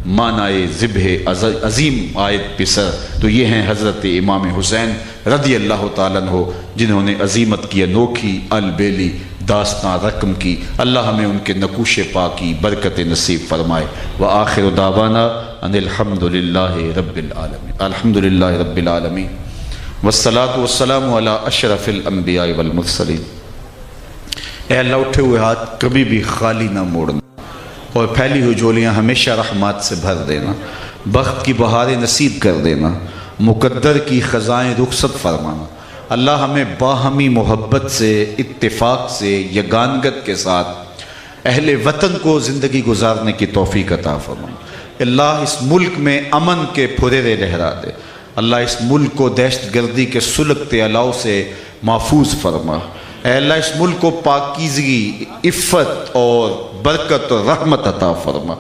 معنی ذبح عظیم آیت پسر۔ تو یہ ہیں حضرت امام حسین رضی اللہ تعالیٰ عنہ جنہوں نے عظیمت کی انوکھی البیلی داستان رقم کی۔ اللہ ہمیں ان کے نقوش پا کی برکت نصیب فرمائے۔ وآخر دعوانا ان الحمد للہ رب العالمین، الحمد للہ رب العالمین، والصلاة والسلام علی اشرف الانبیاء والمرسلین۔ اے اللہ اٹھے ہوئے ہاتھ کبھی بھی خالی نہ موڑنا اور پھیلی ہوئی جولیاں ہمیشہ رحمات سے بھر دینا، بخت کی بہاریں نصیب کر دینا، مقدر کی خزائیں رخصت فرمانا۔ اللہ ہمیں باہمی محبت سے، اتفاق سے، یگانگت کے ساتھ اہل وطن کو زندگی گزارنے کی توفیق عطا فرما۔ اللہ اس ملک میں امن کے پھریرے لہرا دے۔ اللہ اس ملک کو دہشت گردی کے سلگتے الاؤ سے محفوظ فرما۔ اے اللہ اس ملک کو پاکیزگی، عفت اور برکت اور رحمت عطا فرما۔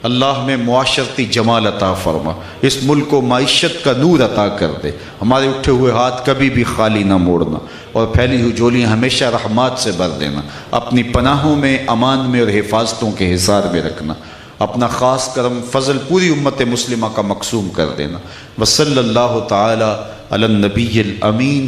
اللہ ہمیں معاشرتی جمال عطا فرما، اس ملک کو معیشت کا نور عطا کر دے۔ ہمارے اٹھے ہوئے ہاتھ کبھی بھی خالی نہ موڑنا اور پھیلی ہوئی جولیاں ہمیشہ رحمات سے بھر دینا۔ اپنی پناہوں میں، امان میں اور حفاظتوں کے حصار میں رکھنا۔ اپنا خاص کرم فضل پوری امت مسلمہ کا مقسوم کر دینا۔ وصلی اللہ تعالی علی النبی الامین۔